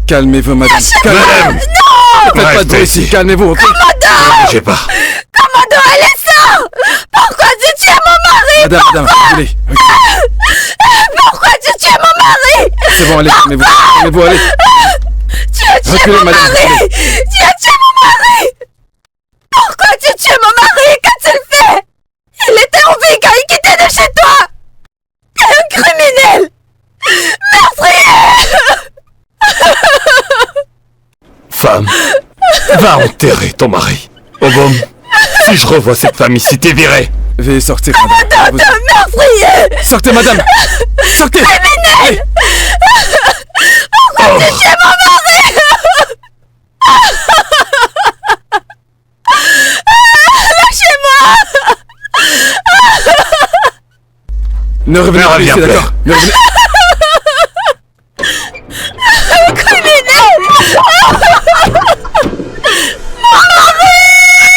Calmez-vous, madame. Calmez-vous. Non! Faites pas de bruit ici, calmez-vous, ok? Commando! Ne bougez pas. Commando, allez, sors! Pourquoi tu tues mon mari? Madame, allez. Okay. Pourquoi tu tues mon mari? C'est bon, allez, calmez-vous. Calmez-vous, allez. Tu as tué Reculez, mon madame, mari! reculez. Tu as tué mon mari! Pourquoi tu tues mon mari? Qu'as-tu fait? Il était en vie quand il quittait de chez toi! T'es un criminel! Meurtrier! Femme, va enterrer ton mari. Obom, si je revois cette femme ici, t'es virée. Veuillez sortir, madame. Meurtrier! Sortez, madame. Sortez. Criminel! Oh. Tu tues mon mari! Lâchez-moi! Ne revenez pas ici, plus. d'accord? Ne revenez... Criminel! Mon mari!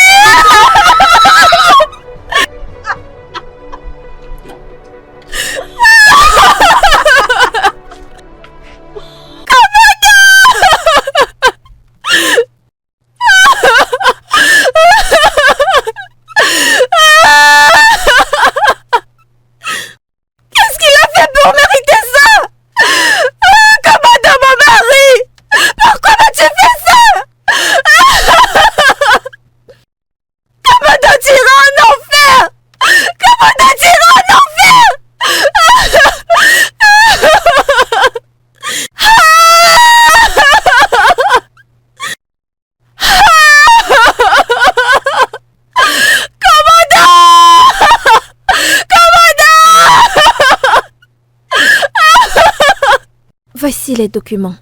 Voici les documents.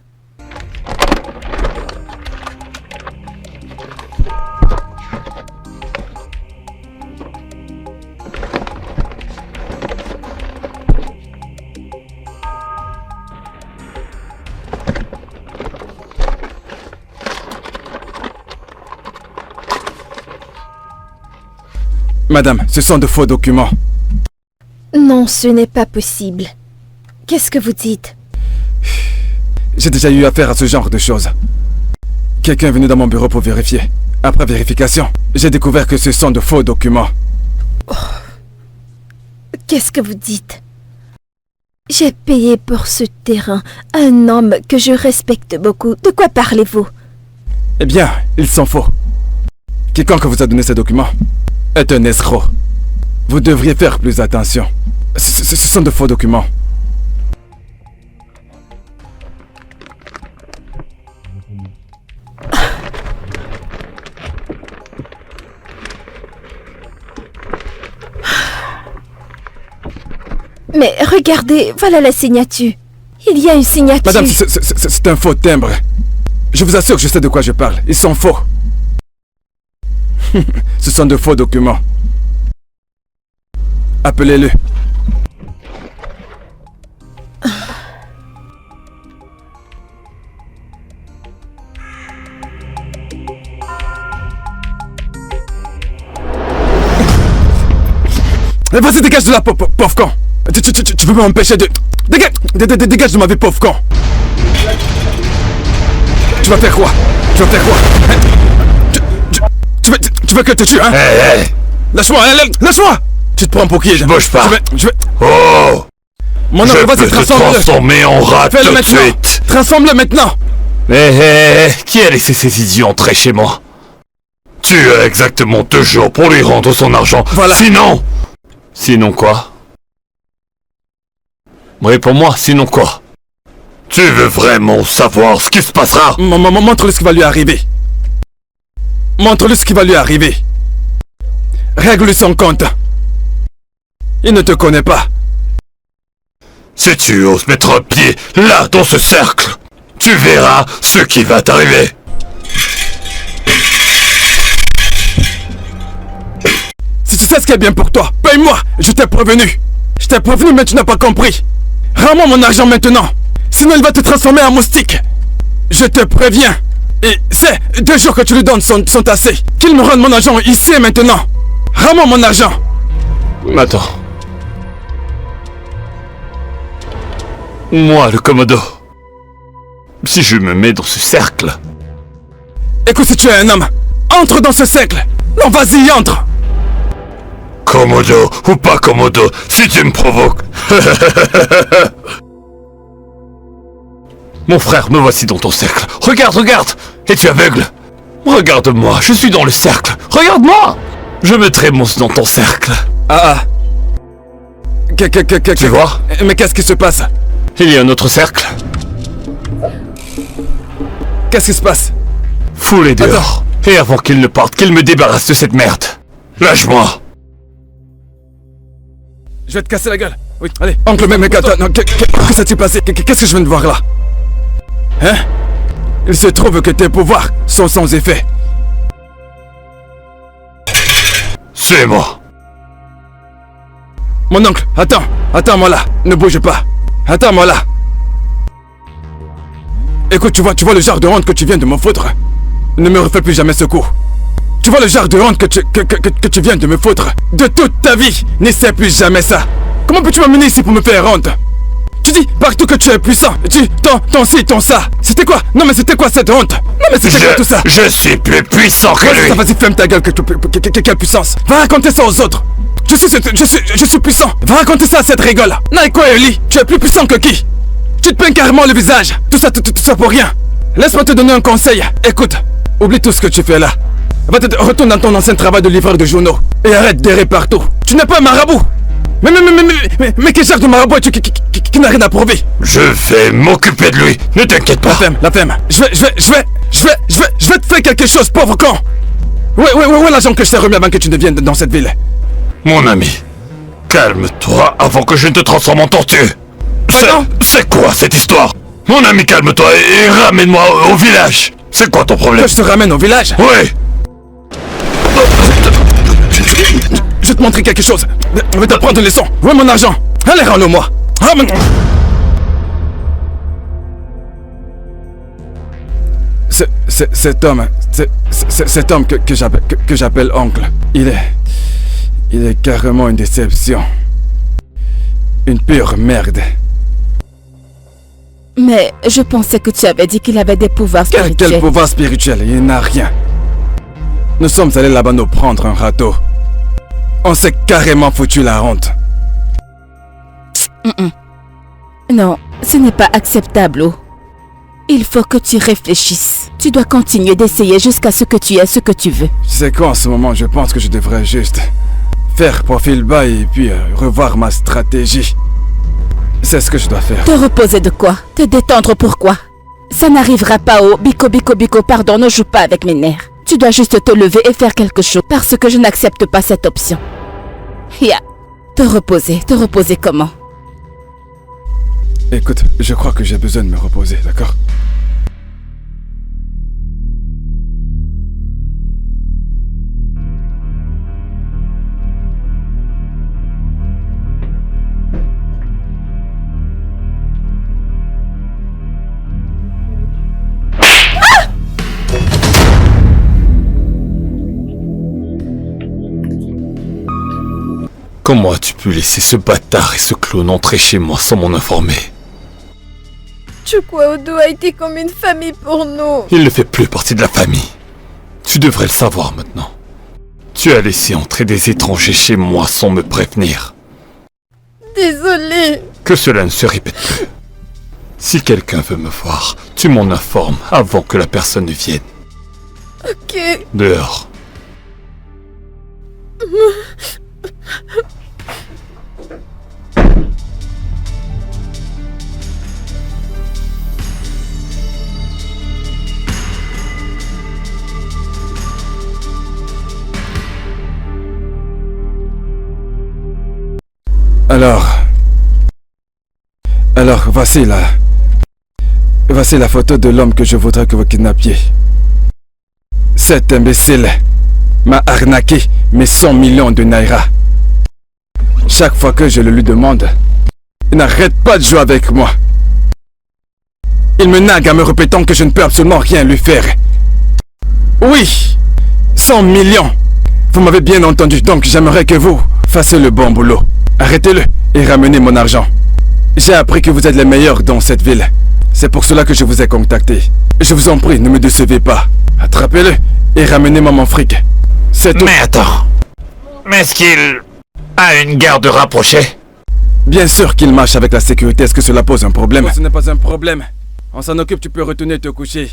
Madame, ce sont de faux documents. Non, ce n'est pas possible. Qu'est-ce que vous dites? J'ai déjà eu affaire à ce genre de choses. Quelqu'un est venu dans mon bureau pour vérifier. Après vérification, j'ai découvert que ce sont de faux documents. Oh. Qu'est-ce que vous dites? J'ai payé pour ce terrain un homme que je respecte beaucoup. De quoi parlez-vous? Eh bien, ils sont faux. Quiconque vous a donné ces documents est un escroc. Vous devriez faire plus attention. Ce sont de faux documents. Mais regardez, voilà la signature. Il y a une signature. Madame, c'est un faux timbre. Je vous assure que je sais de quoi je parle. Ils sont faux. Ce sont de faux documents. Appelez-le. Vas-y, dégage de là, pauvre con. Tu peux m'empêcher de... Dégage de ma vie, pauvre con. Tu vas faire quoi? Tu veux que je te tue, hein? Hé! Lâche-moi, lâche-moi! Tu te prends pour qui? Je bouge pas. Je vais... Oh! Mon oncle, vas-y, transformer en rat tout de suite. Transforme-le maintenant. Qui a laissé ces idiots entrer chez moi? Tu as exactement 2 jours pour lui rendre son argent. Voilà. Sinon quoi? Réponds-moi, sinon quoi? Tu veux vraiment savoir ce qui se passera? Montre-lui ce qui va lui arriver. Montre-lui ce qui va lui arriver. Règle-lui son compte. Il ne te connaît pas. Si tu oses mettre un pied là dans ce cercle, tu verras ce qui va t'arriver. Si tu sais ce qui est bien pour toi, paye-moi. Je t'ai prévenu. Mais tu n'as pas compris. Rends-moi mon argent maintenant. Sinon il va te transformer en moustique. Je te préviens. Et c'est 2 jours que tu lui donnes sont assez. Qu'il me rende mon argent ici et maintenant. Rends-moi mon argent. Attends. Moi, le Komodo. Si je me mets dans ce cercle... Écoute, si tu es un homme, entre dans ce cercle. Non, vas-y, entre. Komodo ou pas Komodo, si tu me provoques. Mon frère, me voici dans ton cercle. Regarde. Es-tu aveugle? Regarde-moi, je suis dans le cercle. Regarde-moi. Je me trémousse dans ton cercle. Tu vois? Mais qu'est-ce qui se passe? Il y a un autre cercle. Qu'est-ce qui se passe? Fous-les dehors. Et avant qu'ils ne partent, qu'ils me débarrassent de cette merde. Lâche-moi. Je vais te casser la gueule. Oui, allez. Oncle, mais attends, qu'est-ce qui s'est passé? Qu'est-ce que je viens de voir là? Hein? Il se trouve que tes pouvoirs sont sans effet. C'est moi. Mon oncle, attends-moi là. Ne bouge pas. Attends-moi là. Écoute, tu vois le genre de honte que tu viens de me foutre? Ne me refais plus jamais ce coup. Tu vois le genre de honte que tu viens de me foutre? De toute ta vie, n'essaie plus jamais ça. Comment peux-tu m'amener ici pour me faire honte? Tu dis partout que tu es puissant. Ton ci, ton ça. C'était quoi? Non mais c'était quoi cette honte? Non mais c'était quoi tout ça? Je suis plus puissant que lui. Vas-y, ferme ta gueule. Quelle puissance? Va raconter ça aux autres. Je suis puissant. Va raconter ça à cette rigole. Naiko Eli, tu es plus puissant que qui? Tu te peins carrément le visage. Tout ça pour rien. Laisse-moi te donner un conseil. Écoute, oublie tout ce que tu fais là. Retourne dans ton ancien travail de livreur de journaux. Et arrête d'errer partout. Tu n'es pas un marabout. Mais quel genre de marabout es-tu qui n'a rien à prouver? Je vais m'occuper de lui. Ne t'inquiète pas. La femme. Je vais te faire quelque chose, pauvre con. Ouais, l'argent que je t'ai remis avant que tu ne viennes dans cette ville. Mon ami, calme-toi avant que je ne te transforme en tortue. C'est quoi cette histoire? Mon ami, calme-toi et ramène-moi au village. C'est quoi ton problème? Que je te ramène au village? Ouais. Je vais te montrer quelque chose. Je vais t'apprendre une leçon. Où est mon argent? Allez, rends-le-moi. Ramène. Cet homme que j'appelle oncle, il est carrément une déception. Une pure merde. Mais je pensais que tu avais dit qu'il avait des pouvoirs spirituels. Quel pouvoir spirituel? Il n'a rien. Nous sommes allés là-bas nous prendre un râteau. On s'est carrément foutu la honte. Non, ce n'est pas acceptable, Oh. Il faut que tu réfléchisses. Tu dois continuer d'essayer jusqu'à ce que tu aies ce que tu veux. Tu sais quoi, en ce moment, je pense que je devrais juste faire profil bas et puis revoir ma stratégie. C'est ce que je dois faire. Te reposer de quoi? Te détendre pourquoi? Ça n'arrivera pas, Oh. Biko, pardon, ne joue pas avec mes nerfs. Tu dois juste te lever et faire quelque chose parce que je n'accepte pas cette option. Te reposer comment? Écoute, je crois que j'ai besoin de me reposer, d'accord? Comment as-tu pu laisser ce bâtard et ce clown entrer chez moi sans m'en informer? Chukwuodo a été comme une famille pour nous. Il ne fait plus partie de la famille. Tu devrais le savoir maintenant. Tu as laissé entrer des étrangers chez moi sans me prévenir. Désolée. Que cela ne se répète plus. Si quelqu'un veut me voir, tu m'en informes avant que la personne ne vienne. Ok. Dehors. Alors, voici la photo de l'homme que je voudrais que vous kidnappiez. Cet imbécile m'a arnaqué mes 100 millions de naira. Chaque fois que je le lui demande, il n'arrête pas de jouer avec moi. Il me nague en me répétant que je ne peux absolument rien lui faire. Oui, 100 millions. Vous m'avez bien entendu, donc j'aimerais que vous fassiez le bon boulot. Arrêtez-le et ramenez mon argent. J'ai appris que vous êtes les meilleurs dans cette ville. C'est pour cela que je vous ai contacté. Je vous en prie, ne me décevez pas. Attrapez-le et ramenez-moi mon fric. C'est tout. Mais attends. Mais est-ce qu'il a une garde rapprochée? Bien sûr qu'il marche avec la sécurité. Est-ce que cela pose un problème? Ce n'est pas un problème. On s'en occupe, tu peux retourner te coucher.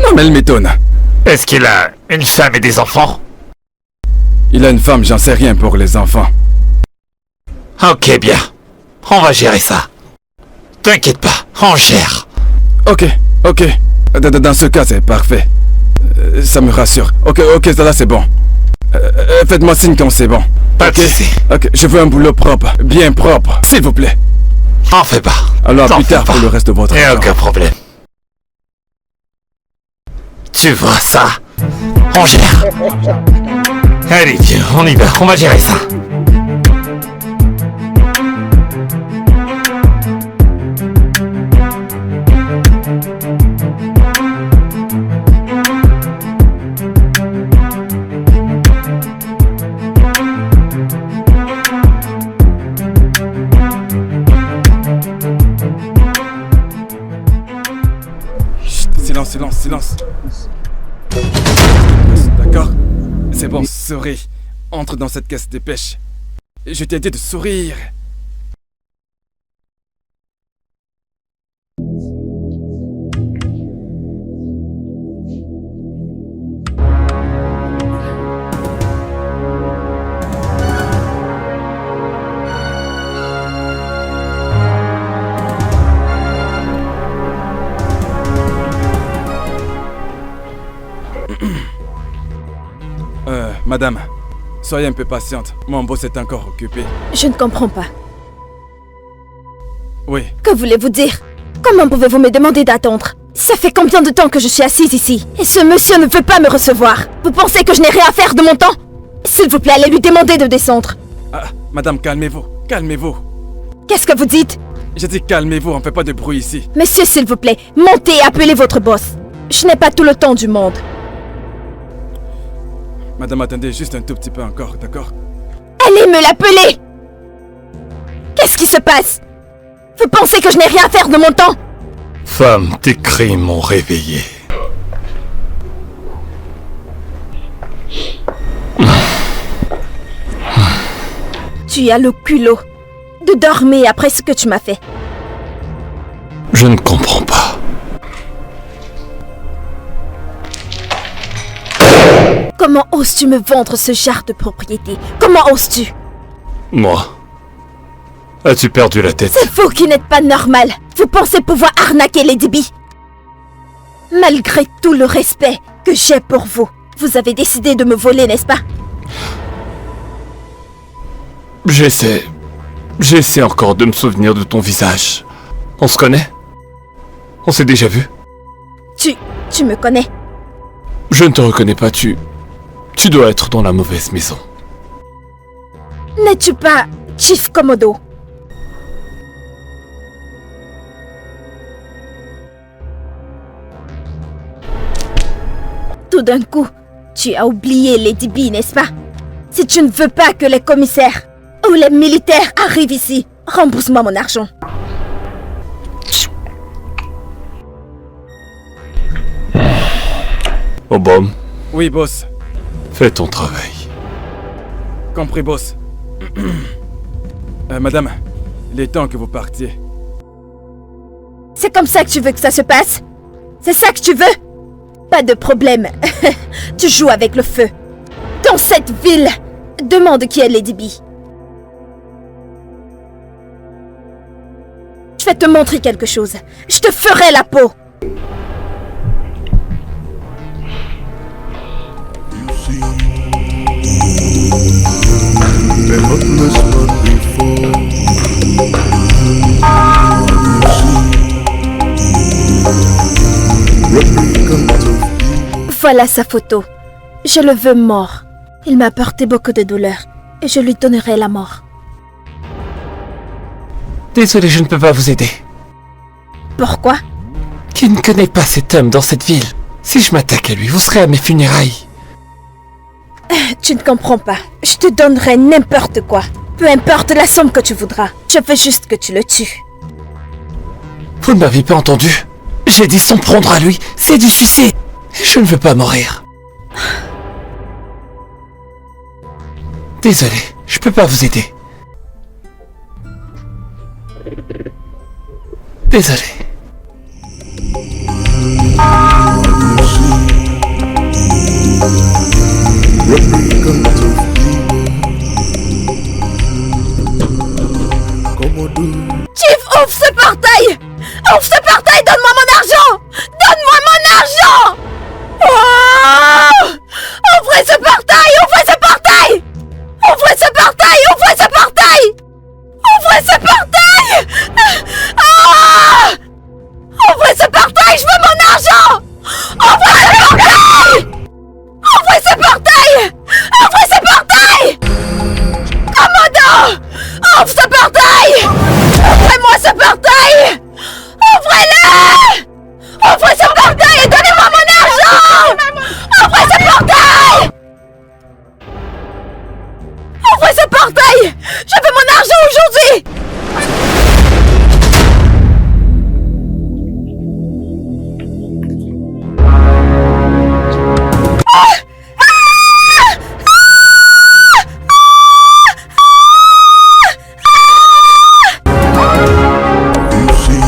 Non mais elle m'étonne. Est-ce qu'il a une femme et des enfants? Il a une femme, j'en sais rien pour les enfants. Ok, bien. On va gérer ça. T'inquiète pas, on gère. Ok. Dans ce cas, c'est parfait. Ça me rassure. Ok, ça là c'est bon. Faites-moi signe quand c'est bon. Pas de soucis. Ok, je veux un boulot propre, bien propre, s'il vous plaît. T'en fais pas. Alors T'en plus fais tard pas. pour le reste de votre Y'a argent. aucun problème. Tu vois ça? On gère. Allez, viens, on y va, on va gérer ça. Silence. D'accord? C'est bon, souris. Entre dans cette caisse de pêche. Je t'ai dit de sourire. Madame, soyez un peu patiente. Mon boss est encore occupé. Je ne comprends pas. Oui, Que voulez-vous dire? Comment pouvez-vous me demander d'attendre? Ça fait combien de temps que je suis assise ici? Et ce monsieur ne veut pas me recevoir. Vous pensez que je n'ai rien à faire de mon temps? S'il vous plaît, allez lui demander de descendre. Ah, madame, calmez-vous. Calmez-vous. Qu'est-ce que vous dites? J'ai dit calmez-vous, on fait pas de bruit ici. Monsieur, s'il vous plaît, montez et appelez votre boss. Je n'ai pas tout le temps du monde. Madame, attendez juste un tout petit peu encore, d'accord? Allez me l'appeler! Qu'est-ce qui se passe? Vous pensez que je n'ai rien à faire de mon temps? Femme, tes cris m'ont réveillé. Tu as le culot de dormir après ce que tu m'as fait. Je ne comprends pas. Comment oses-tu me vendre ce genre de propriété? Comment oses-tu? Moi? As-tu perdu la tête? C'est vous qui n'êtes pas normal. Vous pensez pouvoir arnaquer Lady B? Malgré tout le respect que j'ai pour vous, vous avez décidé de me voler, n'est-ce pas? J'essaie encore de me souvenir de ton visage. On se connaît? On s'est déjà vu? Tu me connais? Je ne te reconnais pas, tu dois être dans la mauvaise maison. N'es-tu pas Chief Komodo? Tout d'un coup, tu as oublié Lady B, n'est-ce pas? Si tu ne veux pas que les commissaires ou les militaires arrivent ici, rembourse-moi mon argent. Obom, Oui, boss. fais ton travail. Compris, boss. Madame, il est temps que vous partiez. C'est comme ça que tu veux que ça se passe? C'est ça que tu veux? Pas de problème. Tu joues avec le feu. Dans cette ville, demande qui est Lady B. Je vais te montrer quelque chose. Je te ferai la peau. The hopeless one before. Replicant of Voilà sa photo. Je le veux mort. Il m'a apporté beaucoup de douleur. Et je lui donnerai la mort. Désolé, je ne peux pas vous aider. Pourquoi? Qui ne connaît pas cet homme dans cette ville? Si je m'attaque à lui, vous serez à mes funérailles. Tu ne comprends pas. Je te donnerai n'importe quoi. Peu importe la somme que tu voudras. Je veux juste que tu le tues. Vous ne m'avez pas entendu? J'ai dit s'en prendre à lui. C'est du suicide. Je ne veux pas mourir. Désolé, je peux pas vous aider. Désolé. replicant of Komodo. Chief, ouvre ce portail! Ouvre ce portail! Donne-moi mon argent! Donne-moi mon argent! Oh! Ouvrez ce portail! Ouvrez ce portail! Ouvrez ce portail! Ouvrez ce portail! Ouvrez ce portail! Ah! Ouvrez ce portail! Je veux mon argent! Ouvrez ce portail! Ouvrez ce portail! Ouvrez ce portail! Komodo! Ouvre ce portail! Ouvrez-moi ce portail! Ouvrez-le! Ouvrez ce portail et donnez-moi mon argent! Ouvrez ce portail! Ouvrez ce portail! Je veux mon argent aujourd'hui! You see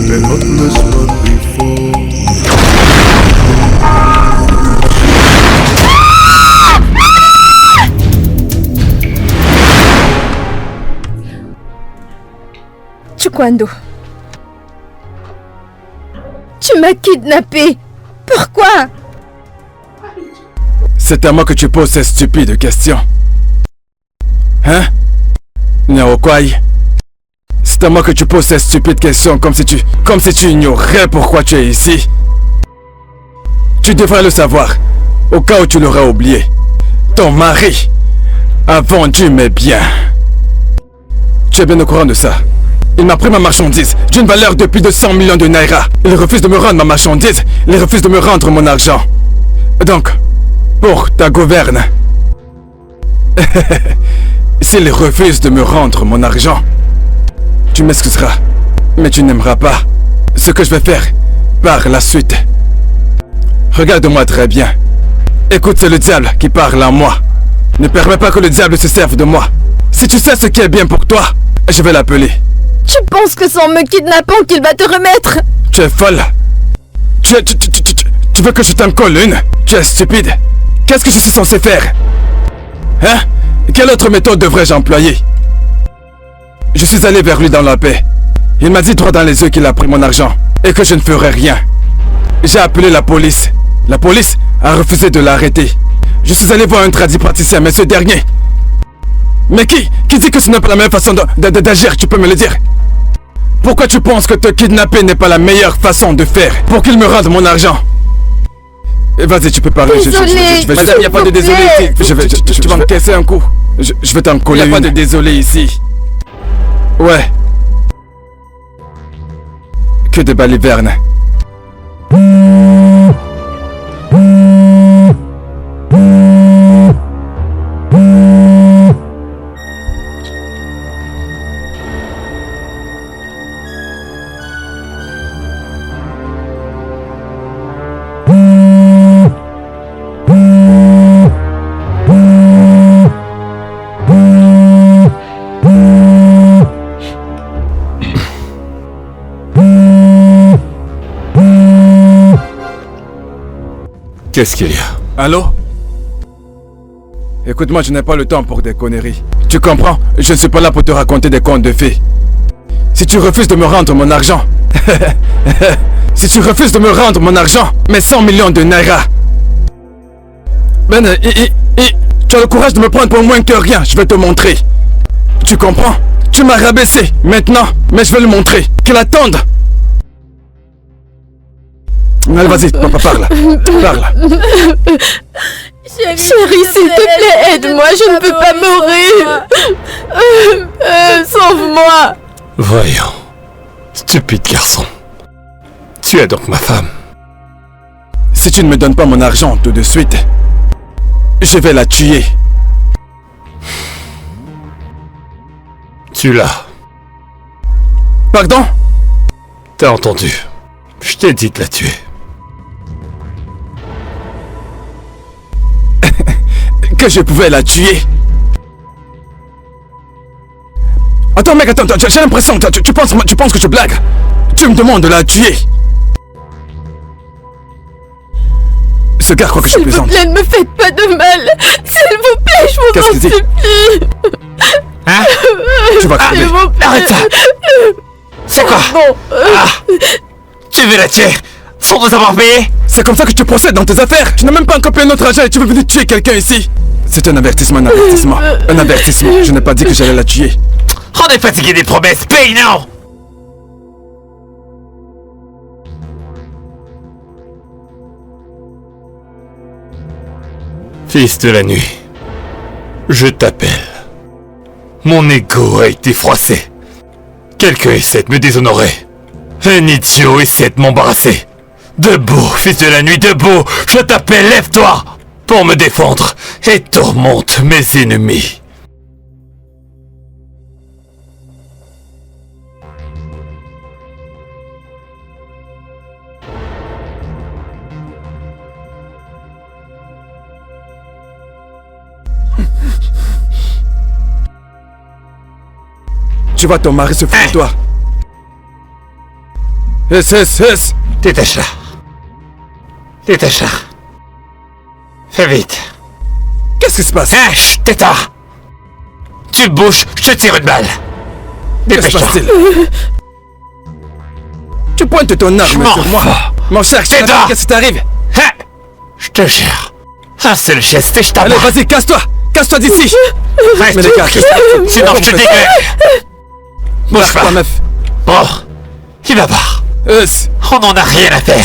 the hopeless one before. Chukwando. Tu m'as kidnappé. Pourquoi? C'est à moi que tu poses ces stupides questions. Hein? Nyaokwai? C'est juste à moi que tu poses cette stupide question comme si tu ignorais pourquoi tu es ici. Tu devrais le savoir, au cas où tu l'aurais oublié. Ton mari a vendu mes biens. Tu es bien au courant de ça. Il m'a pris ma marchandise d'une valeur de plus de 100 millions de naira. Il refuse de me rendre ma marchandise. Il refuse de me rendre mon argent. Donc, pour ta gouverne, s'il refuse de me rendre mon argent, tu m'excuseras, mais tu n'aimeras pas ce que je vais faire par la suite. Regarde-moi très bien. Écoute, c'est le diable qui parle en moi. Ne permets pas que le diable se serve de moi. Si tu sais ce qui est bien pour toi, je vais l'appeler. Tu penses que c'est en me kidnappant qu'il va te remettre? Tu es folle. Tu veux que je t'en colle une? Tu es stupide. Qu'est-ce que je suis censé faire? Hein? Quelle autre méthode devrais-je employer? Je suis allé vers lui dans la paix. Il m'a dit droit dans les yeux qu'il a pris mon argent et que je ne ferais rien. J'ai appelé la police. La police a refusé de l'arrêter. Je suis allé voir un tradipraticien, mais ce dernier... Mais qui dit que ce n'est pas la même façon d'agir? Tu peux me le dire? Pourquoi tu penses que te kidnapper n'est pas la meilleure façon de faire pour qu'il me rende mon argent? Vas-y, tu peux parler. Désolé, Madame, il n'y a pas de désolé ici. Tu vas me casser un coup. Je vais t'en coller. Il n'y a pas de désolé ici. Ouais. Que de balivernes. Qu'est-ce qu'il y a? Allô? Écoute-moi, je n'ai pas le temps pour des conneries. Tu comprends? Je ne suis pas là pour te raconter des contes de fées. Si tu refuses de me rendre mon argent... si tu refuses de me rendre mon argent, mes 100 millions de naira... Ben, tu as le courage de me prendre pour moins que rien, je vais te montrer. Tu comprends? Tu m'as rabaissé, maintenant, mais je vais le montrer. Qu'il attende. Allez, vas-y, papa, parle. Parle. Chérie, s'il te plaît, aide-moi, je ne peux pas mourir. Sauve-moi. Voyons. Stupide garçon. Tu es donc ma femme. Si tu ne me donnes pas mon argent tout de suite, je vais la tuer. Tu l'as. Pardon? T'as entendu. Je t'ai dit de la tuer. Que je pouvais la tuer. Attends mec, attends, j'ai l'impression, tu penses que je blague. Tu me demandes de la tuer. Ce gars croit que je plaisante. S'il vous plaît, ne me faites pas de mal. S'il vous plaît, je vous en supplie. Hein? Tu vas crever. Arrête ça. C'est quoi? Tu veux la tuer sans vous avoir payé? C'est comme ça que tu procèdes dans tes affaires. Tu n'as même pas encore payé notre argent et tu veux venir tuer quelqu'un ici. C'est un avertissement, un avertissement. Un avertissement. Je n'ai pas dit que j'allais la tuer. On est fatigué des promesses. Paye, non? Fils de la nuit, je t'appelle. Mon ego a été froissé. Quelqu'un essaie de me déshonorer. Un idiot essaie de m'embarrasser. Debout, fils de la nuit, debout. Je t'appelle, lève-toi pour me défendre et tourmente mes ennemis. Tu vois ton mari se fout de toi. Yes. Dépêche-la. Dépêche-la. Fais vite. Qu'est-ce qui se passe? Chut, tais-toi. Tu bouges, je te tire une balle. Dépêche-toi. Tu pointes ton arme sur moi. Mon cher, qu'est-ce qui t'arrive? Je te jure. Un seul geste et je t'abats. Allez, vas-y, casse-toi. Casse-toi d'ici. Reste, Mais les gars, sinon je te dégage. Bouge pas. meuf. Bon, il va voir. On n'en a rien à faire.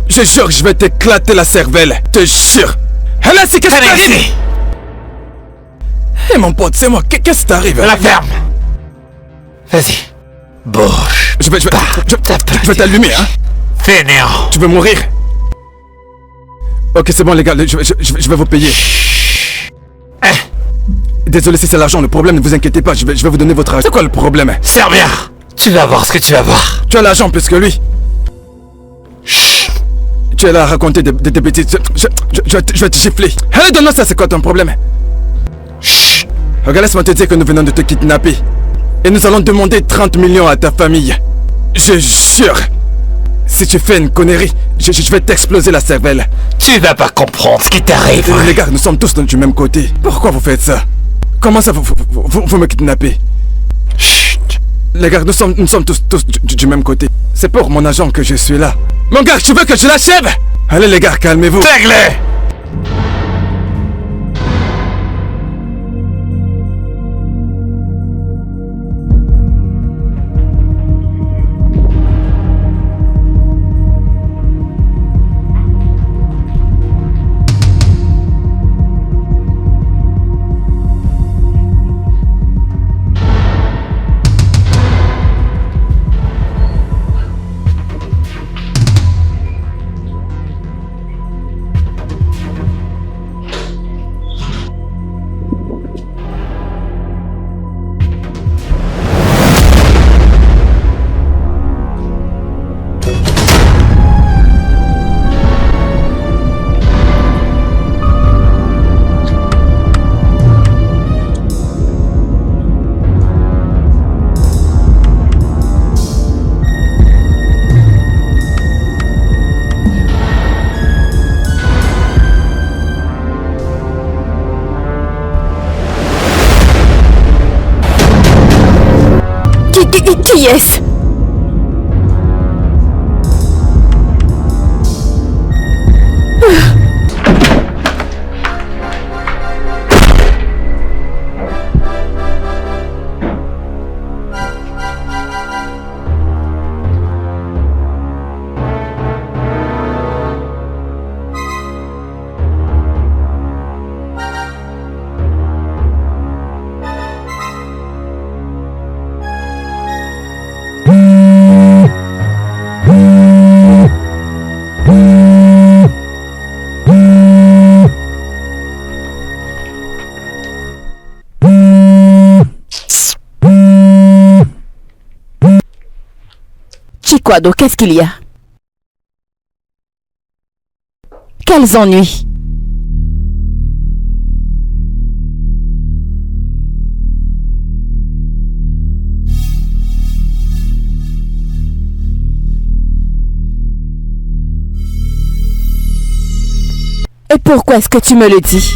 Je jure que je vais t'éclater la cervelle. Te jure. Là, c'est qu'est-ce qui Allez t'arrive? ici. Hé mon pote, c'est moi. Qu'est-ce qui t'arrive? La ferme. Vas-y. Bouge. Je vais t'allumer, hein. Fainéant. Tu veux mourir? Ok, c'est bon les gars, je vais vous payer. Hein? Désolé si c'est l'argent, le problème, ne vous inquiétez pas, je vais vous donner votre argent. C'est quoi le problème? Serre bien. Tu vas voir ce que tu vas voir. Tu as l'argent plus que lui. Chut. Tu es là à raconter des bêtises. Je vais te gifler. Allez, donne-moi ça, c'est quoi ton problème? Chut. Regarde, laisse-moi te dire que nous venons de te kidnapper. Et nous allons demander 30 millions à ta famille. Je jure. Si tu fais une connerie, je vais t'exploser la cervelle. Tu vas pas comprendre ce qui t'arrive. Les gars, nous sommes tous du même côté. Pourquoi vous faites ça? Comment ça, vous me kidnappez? Chut. Les gars, nous sommes tous du même côté. C'est pour mon agent que je suis là. Mon gars, tu veux que je l'achève? Allez les gars, calmez-vous. Règle-le. Qui est-ce? Chikwado, qu'est-ce qu'il y a? Quels ennuis? Et pourquoi est-ce que tu me le dis?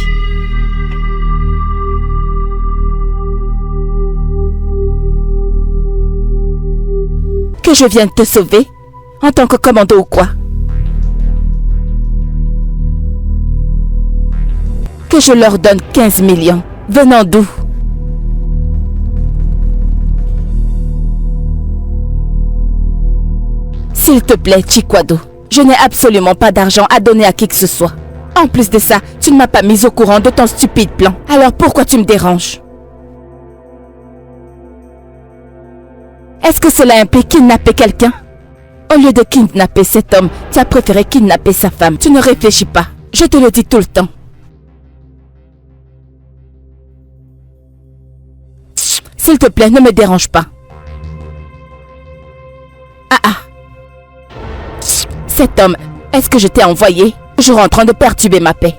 Que je vienne te sauver? En tant que commando ou quoi? Que je leur donne 15 millions. Venant d'où? S'il te plaît, Chikwado, je n'ai absolument pas d'argent à donner à qui que ce soit. En plus de ça, tu ne m'as pas mis au courant de ton stupide plan. Alors pourquoi tu me déranges? Est-ce que cela implique kidnapper quelqu'un? Au lieu de kidnapper cet homme, tu as préféré kidnapper sa femme. Tu ne réfléchis pas. Je te le dis tout le temps. S'il te plaît, ne me dérange pas. Cet homme, est-ce que je t'ai envoyé? Toujours en train de perturber ma paix.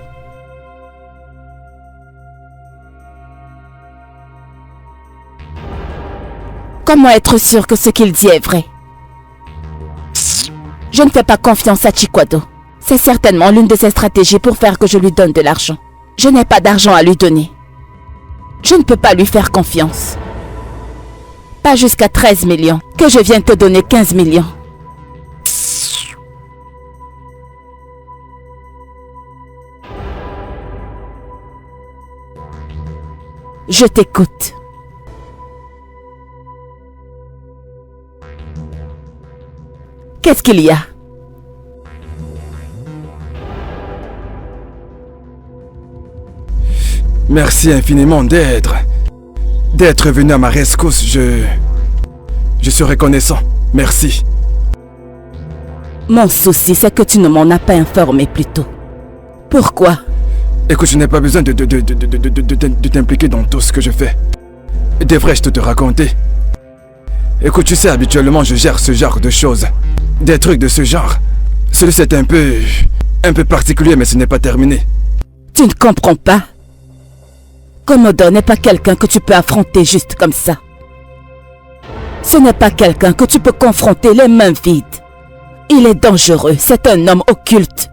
Comment être sûr que ce qu'il dit est vrai? Je ne fais pas confiance à Chikwado. C'est certainement l'une de ses stratégies pour faire que je lui donne de l'argent. Je n'ai pas d'argent à lui donner. Je ne peux pas lui faire confiance. Pas jusqu'à 13 millions. Que je vienne te donner 15 millions. Je t'écoute. Qu'est-ce qu'il y a? Merci infiniment d'être venu à ma rescousse. Je suis reconnaissant. Merci. Mon souci, c'est que tu ne m'en as pas informé plus tôt. Pourquoi? Écoute, je n'ai pas besoin de t'impliquer dans tout ce que je fais. Devrais-je te raconter? Écoute, tu sais, habituellement, je gère ce genre de choses. Des trucs de ce genre. Celui-ci est un peu particulier, mais ce n'est pas terminé. Tu ne comprends pas? Commodore n'est pas quelqu'un que tu peux affronter juste comme ça. Ce n'est pas quelqu'un que tu peux confronter les mains vides. Il est dangereux, c'est un homme occulte.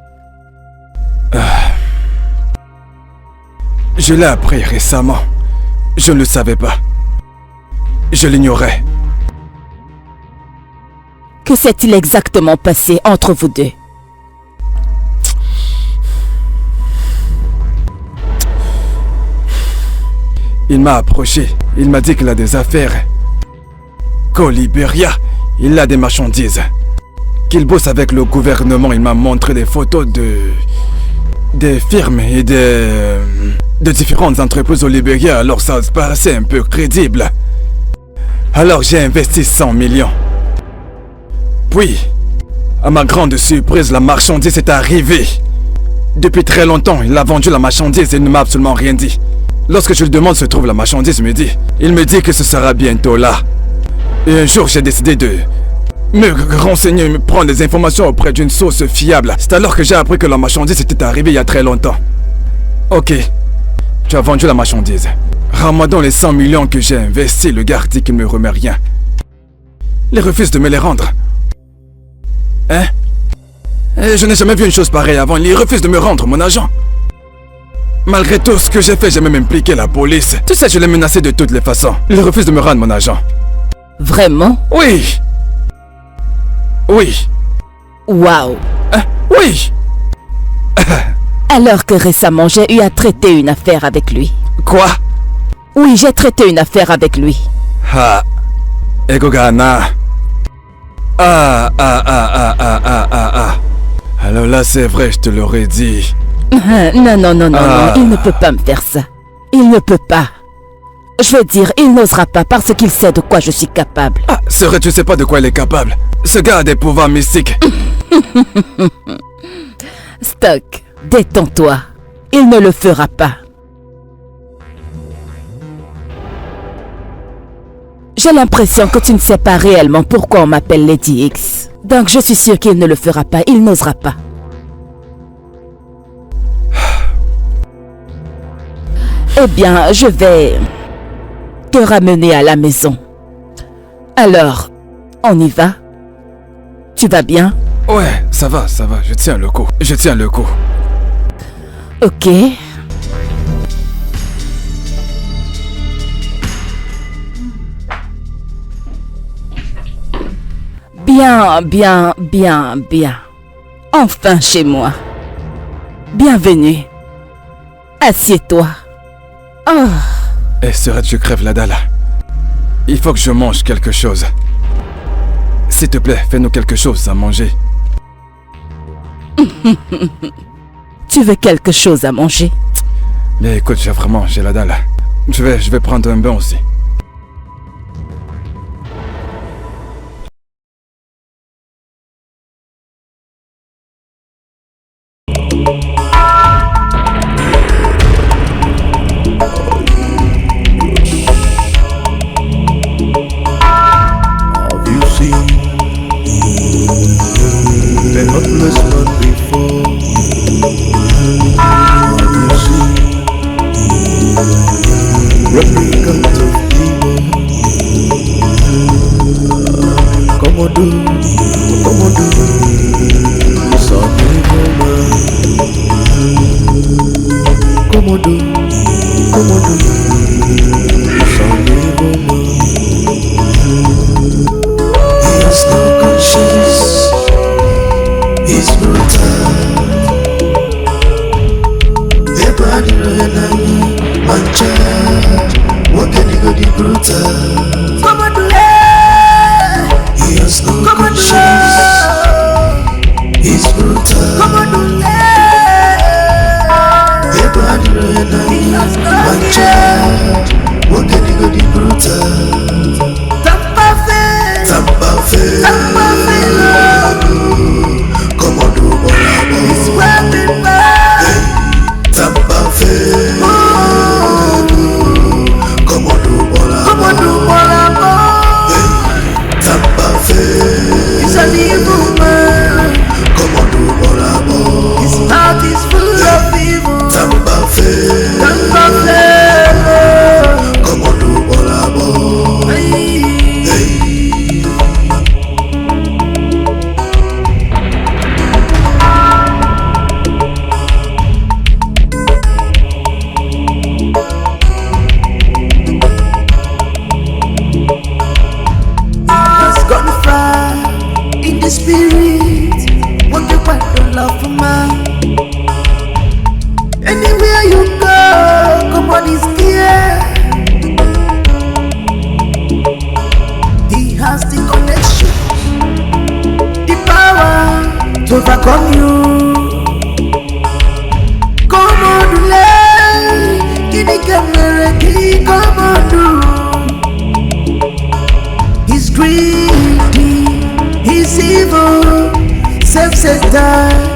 Je l'ai appris récemment. Je ne le savais pas. Je l'ignorais. Que s'est-il exactement passé entre vous deux? Il m'a approché. Il m'a dit qu'il a des affaires. Qu'au Libéria, il a des marchandises. Qu'il bosse avec le gouvernement. Il m'a montré des photos des firmes et de différentes entreprises au Libéria. Alors ça paraissait un peu crédible. Alors j'ai investi 100 millions. Puis, à ma grande surprise, la marchandise est arrivée. Depuis très longtemps, il a vendu la marchandise et il ne m'a absolument rien dit. Lorsque je lui demande où se trouve la marchandise, il me dit que ce sera bientôt là. Et un jour, j'ai décidé de me renseigner, me prendre des informations auprès d'une source fiable. C'est alors que j'ai appris que la marchandise était arrivée il y a très longtemps. Ok, tu as vendu la marchandise. Rends-moi donc les 100 millions que j'ai investis. Le gars dit qu'il ne me remet rien. Il refuse de me les rendre. Hein? Je n'ai jamais vu une chose pareille avant. Il refuse de me rendre mon argent. Malgré tout ce que j'ai fait, j'ai même impliqué la police. Tu sais, je l'ai menacé de toutes les façons. Il refuse de me rendre mon argent. Vraiment? Oui. Oui. Waouh. Oui. Alors que récemment, j'ai eu à traiter une affaire avec lui. Quoi? Oui, j'ai traité une affaire avec lui. Egogana. Alors là, c'est vrai, je te l'aurais dit. Non, il ne peut pas me faire ça. Il ne peut pas. Je veux dire, il n'osera pas parce qu'il sait de quoi je suis capable. C'est vrai, tu sais pas de quoi il est capable. Ce gars a des pouvoirs mystiques. Stock, détends-toi. Il ne le fera pas. J'ai l'impression que tu ne sais pas réellement pourquoi on m'appelle Lady X. Donc je suis sûre qu'il ne le fera pas, il n'osera pas. Eh bien, je vais te ramener à la maison. Alors, on y va? Tu vas bien? Ouais, ça va, je tiens le coup. Ok. Bien. Enfin chez moi. Bienvenue. Assieds-toi. Oh. Serait je crève la dalle. Il faut que je mange quelque chose. S'il te plaît, fais-nous quelque chose à manger. Tu veux quelque chose à manger? Mais écoute, j'ai la dalle. Je vais prendre un bain aussi. He His spirit, what you want to love for man. Anywhere you go, come on, He's here. He has the connection, the power to overcome you. Come on, do Kini camera, come on, do. He's greedy, he's evil, self-centered.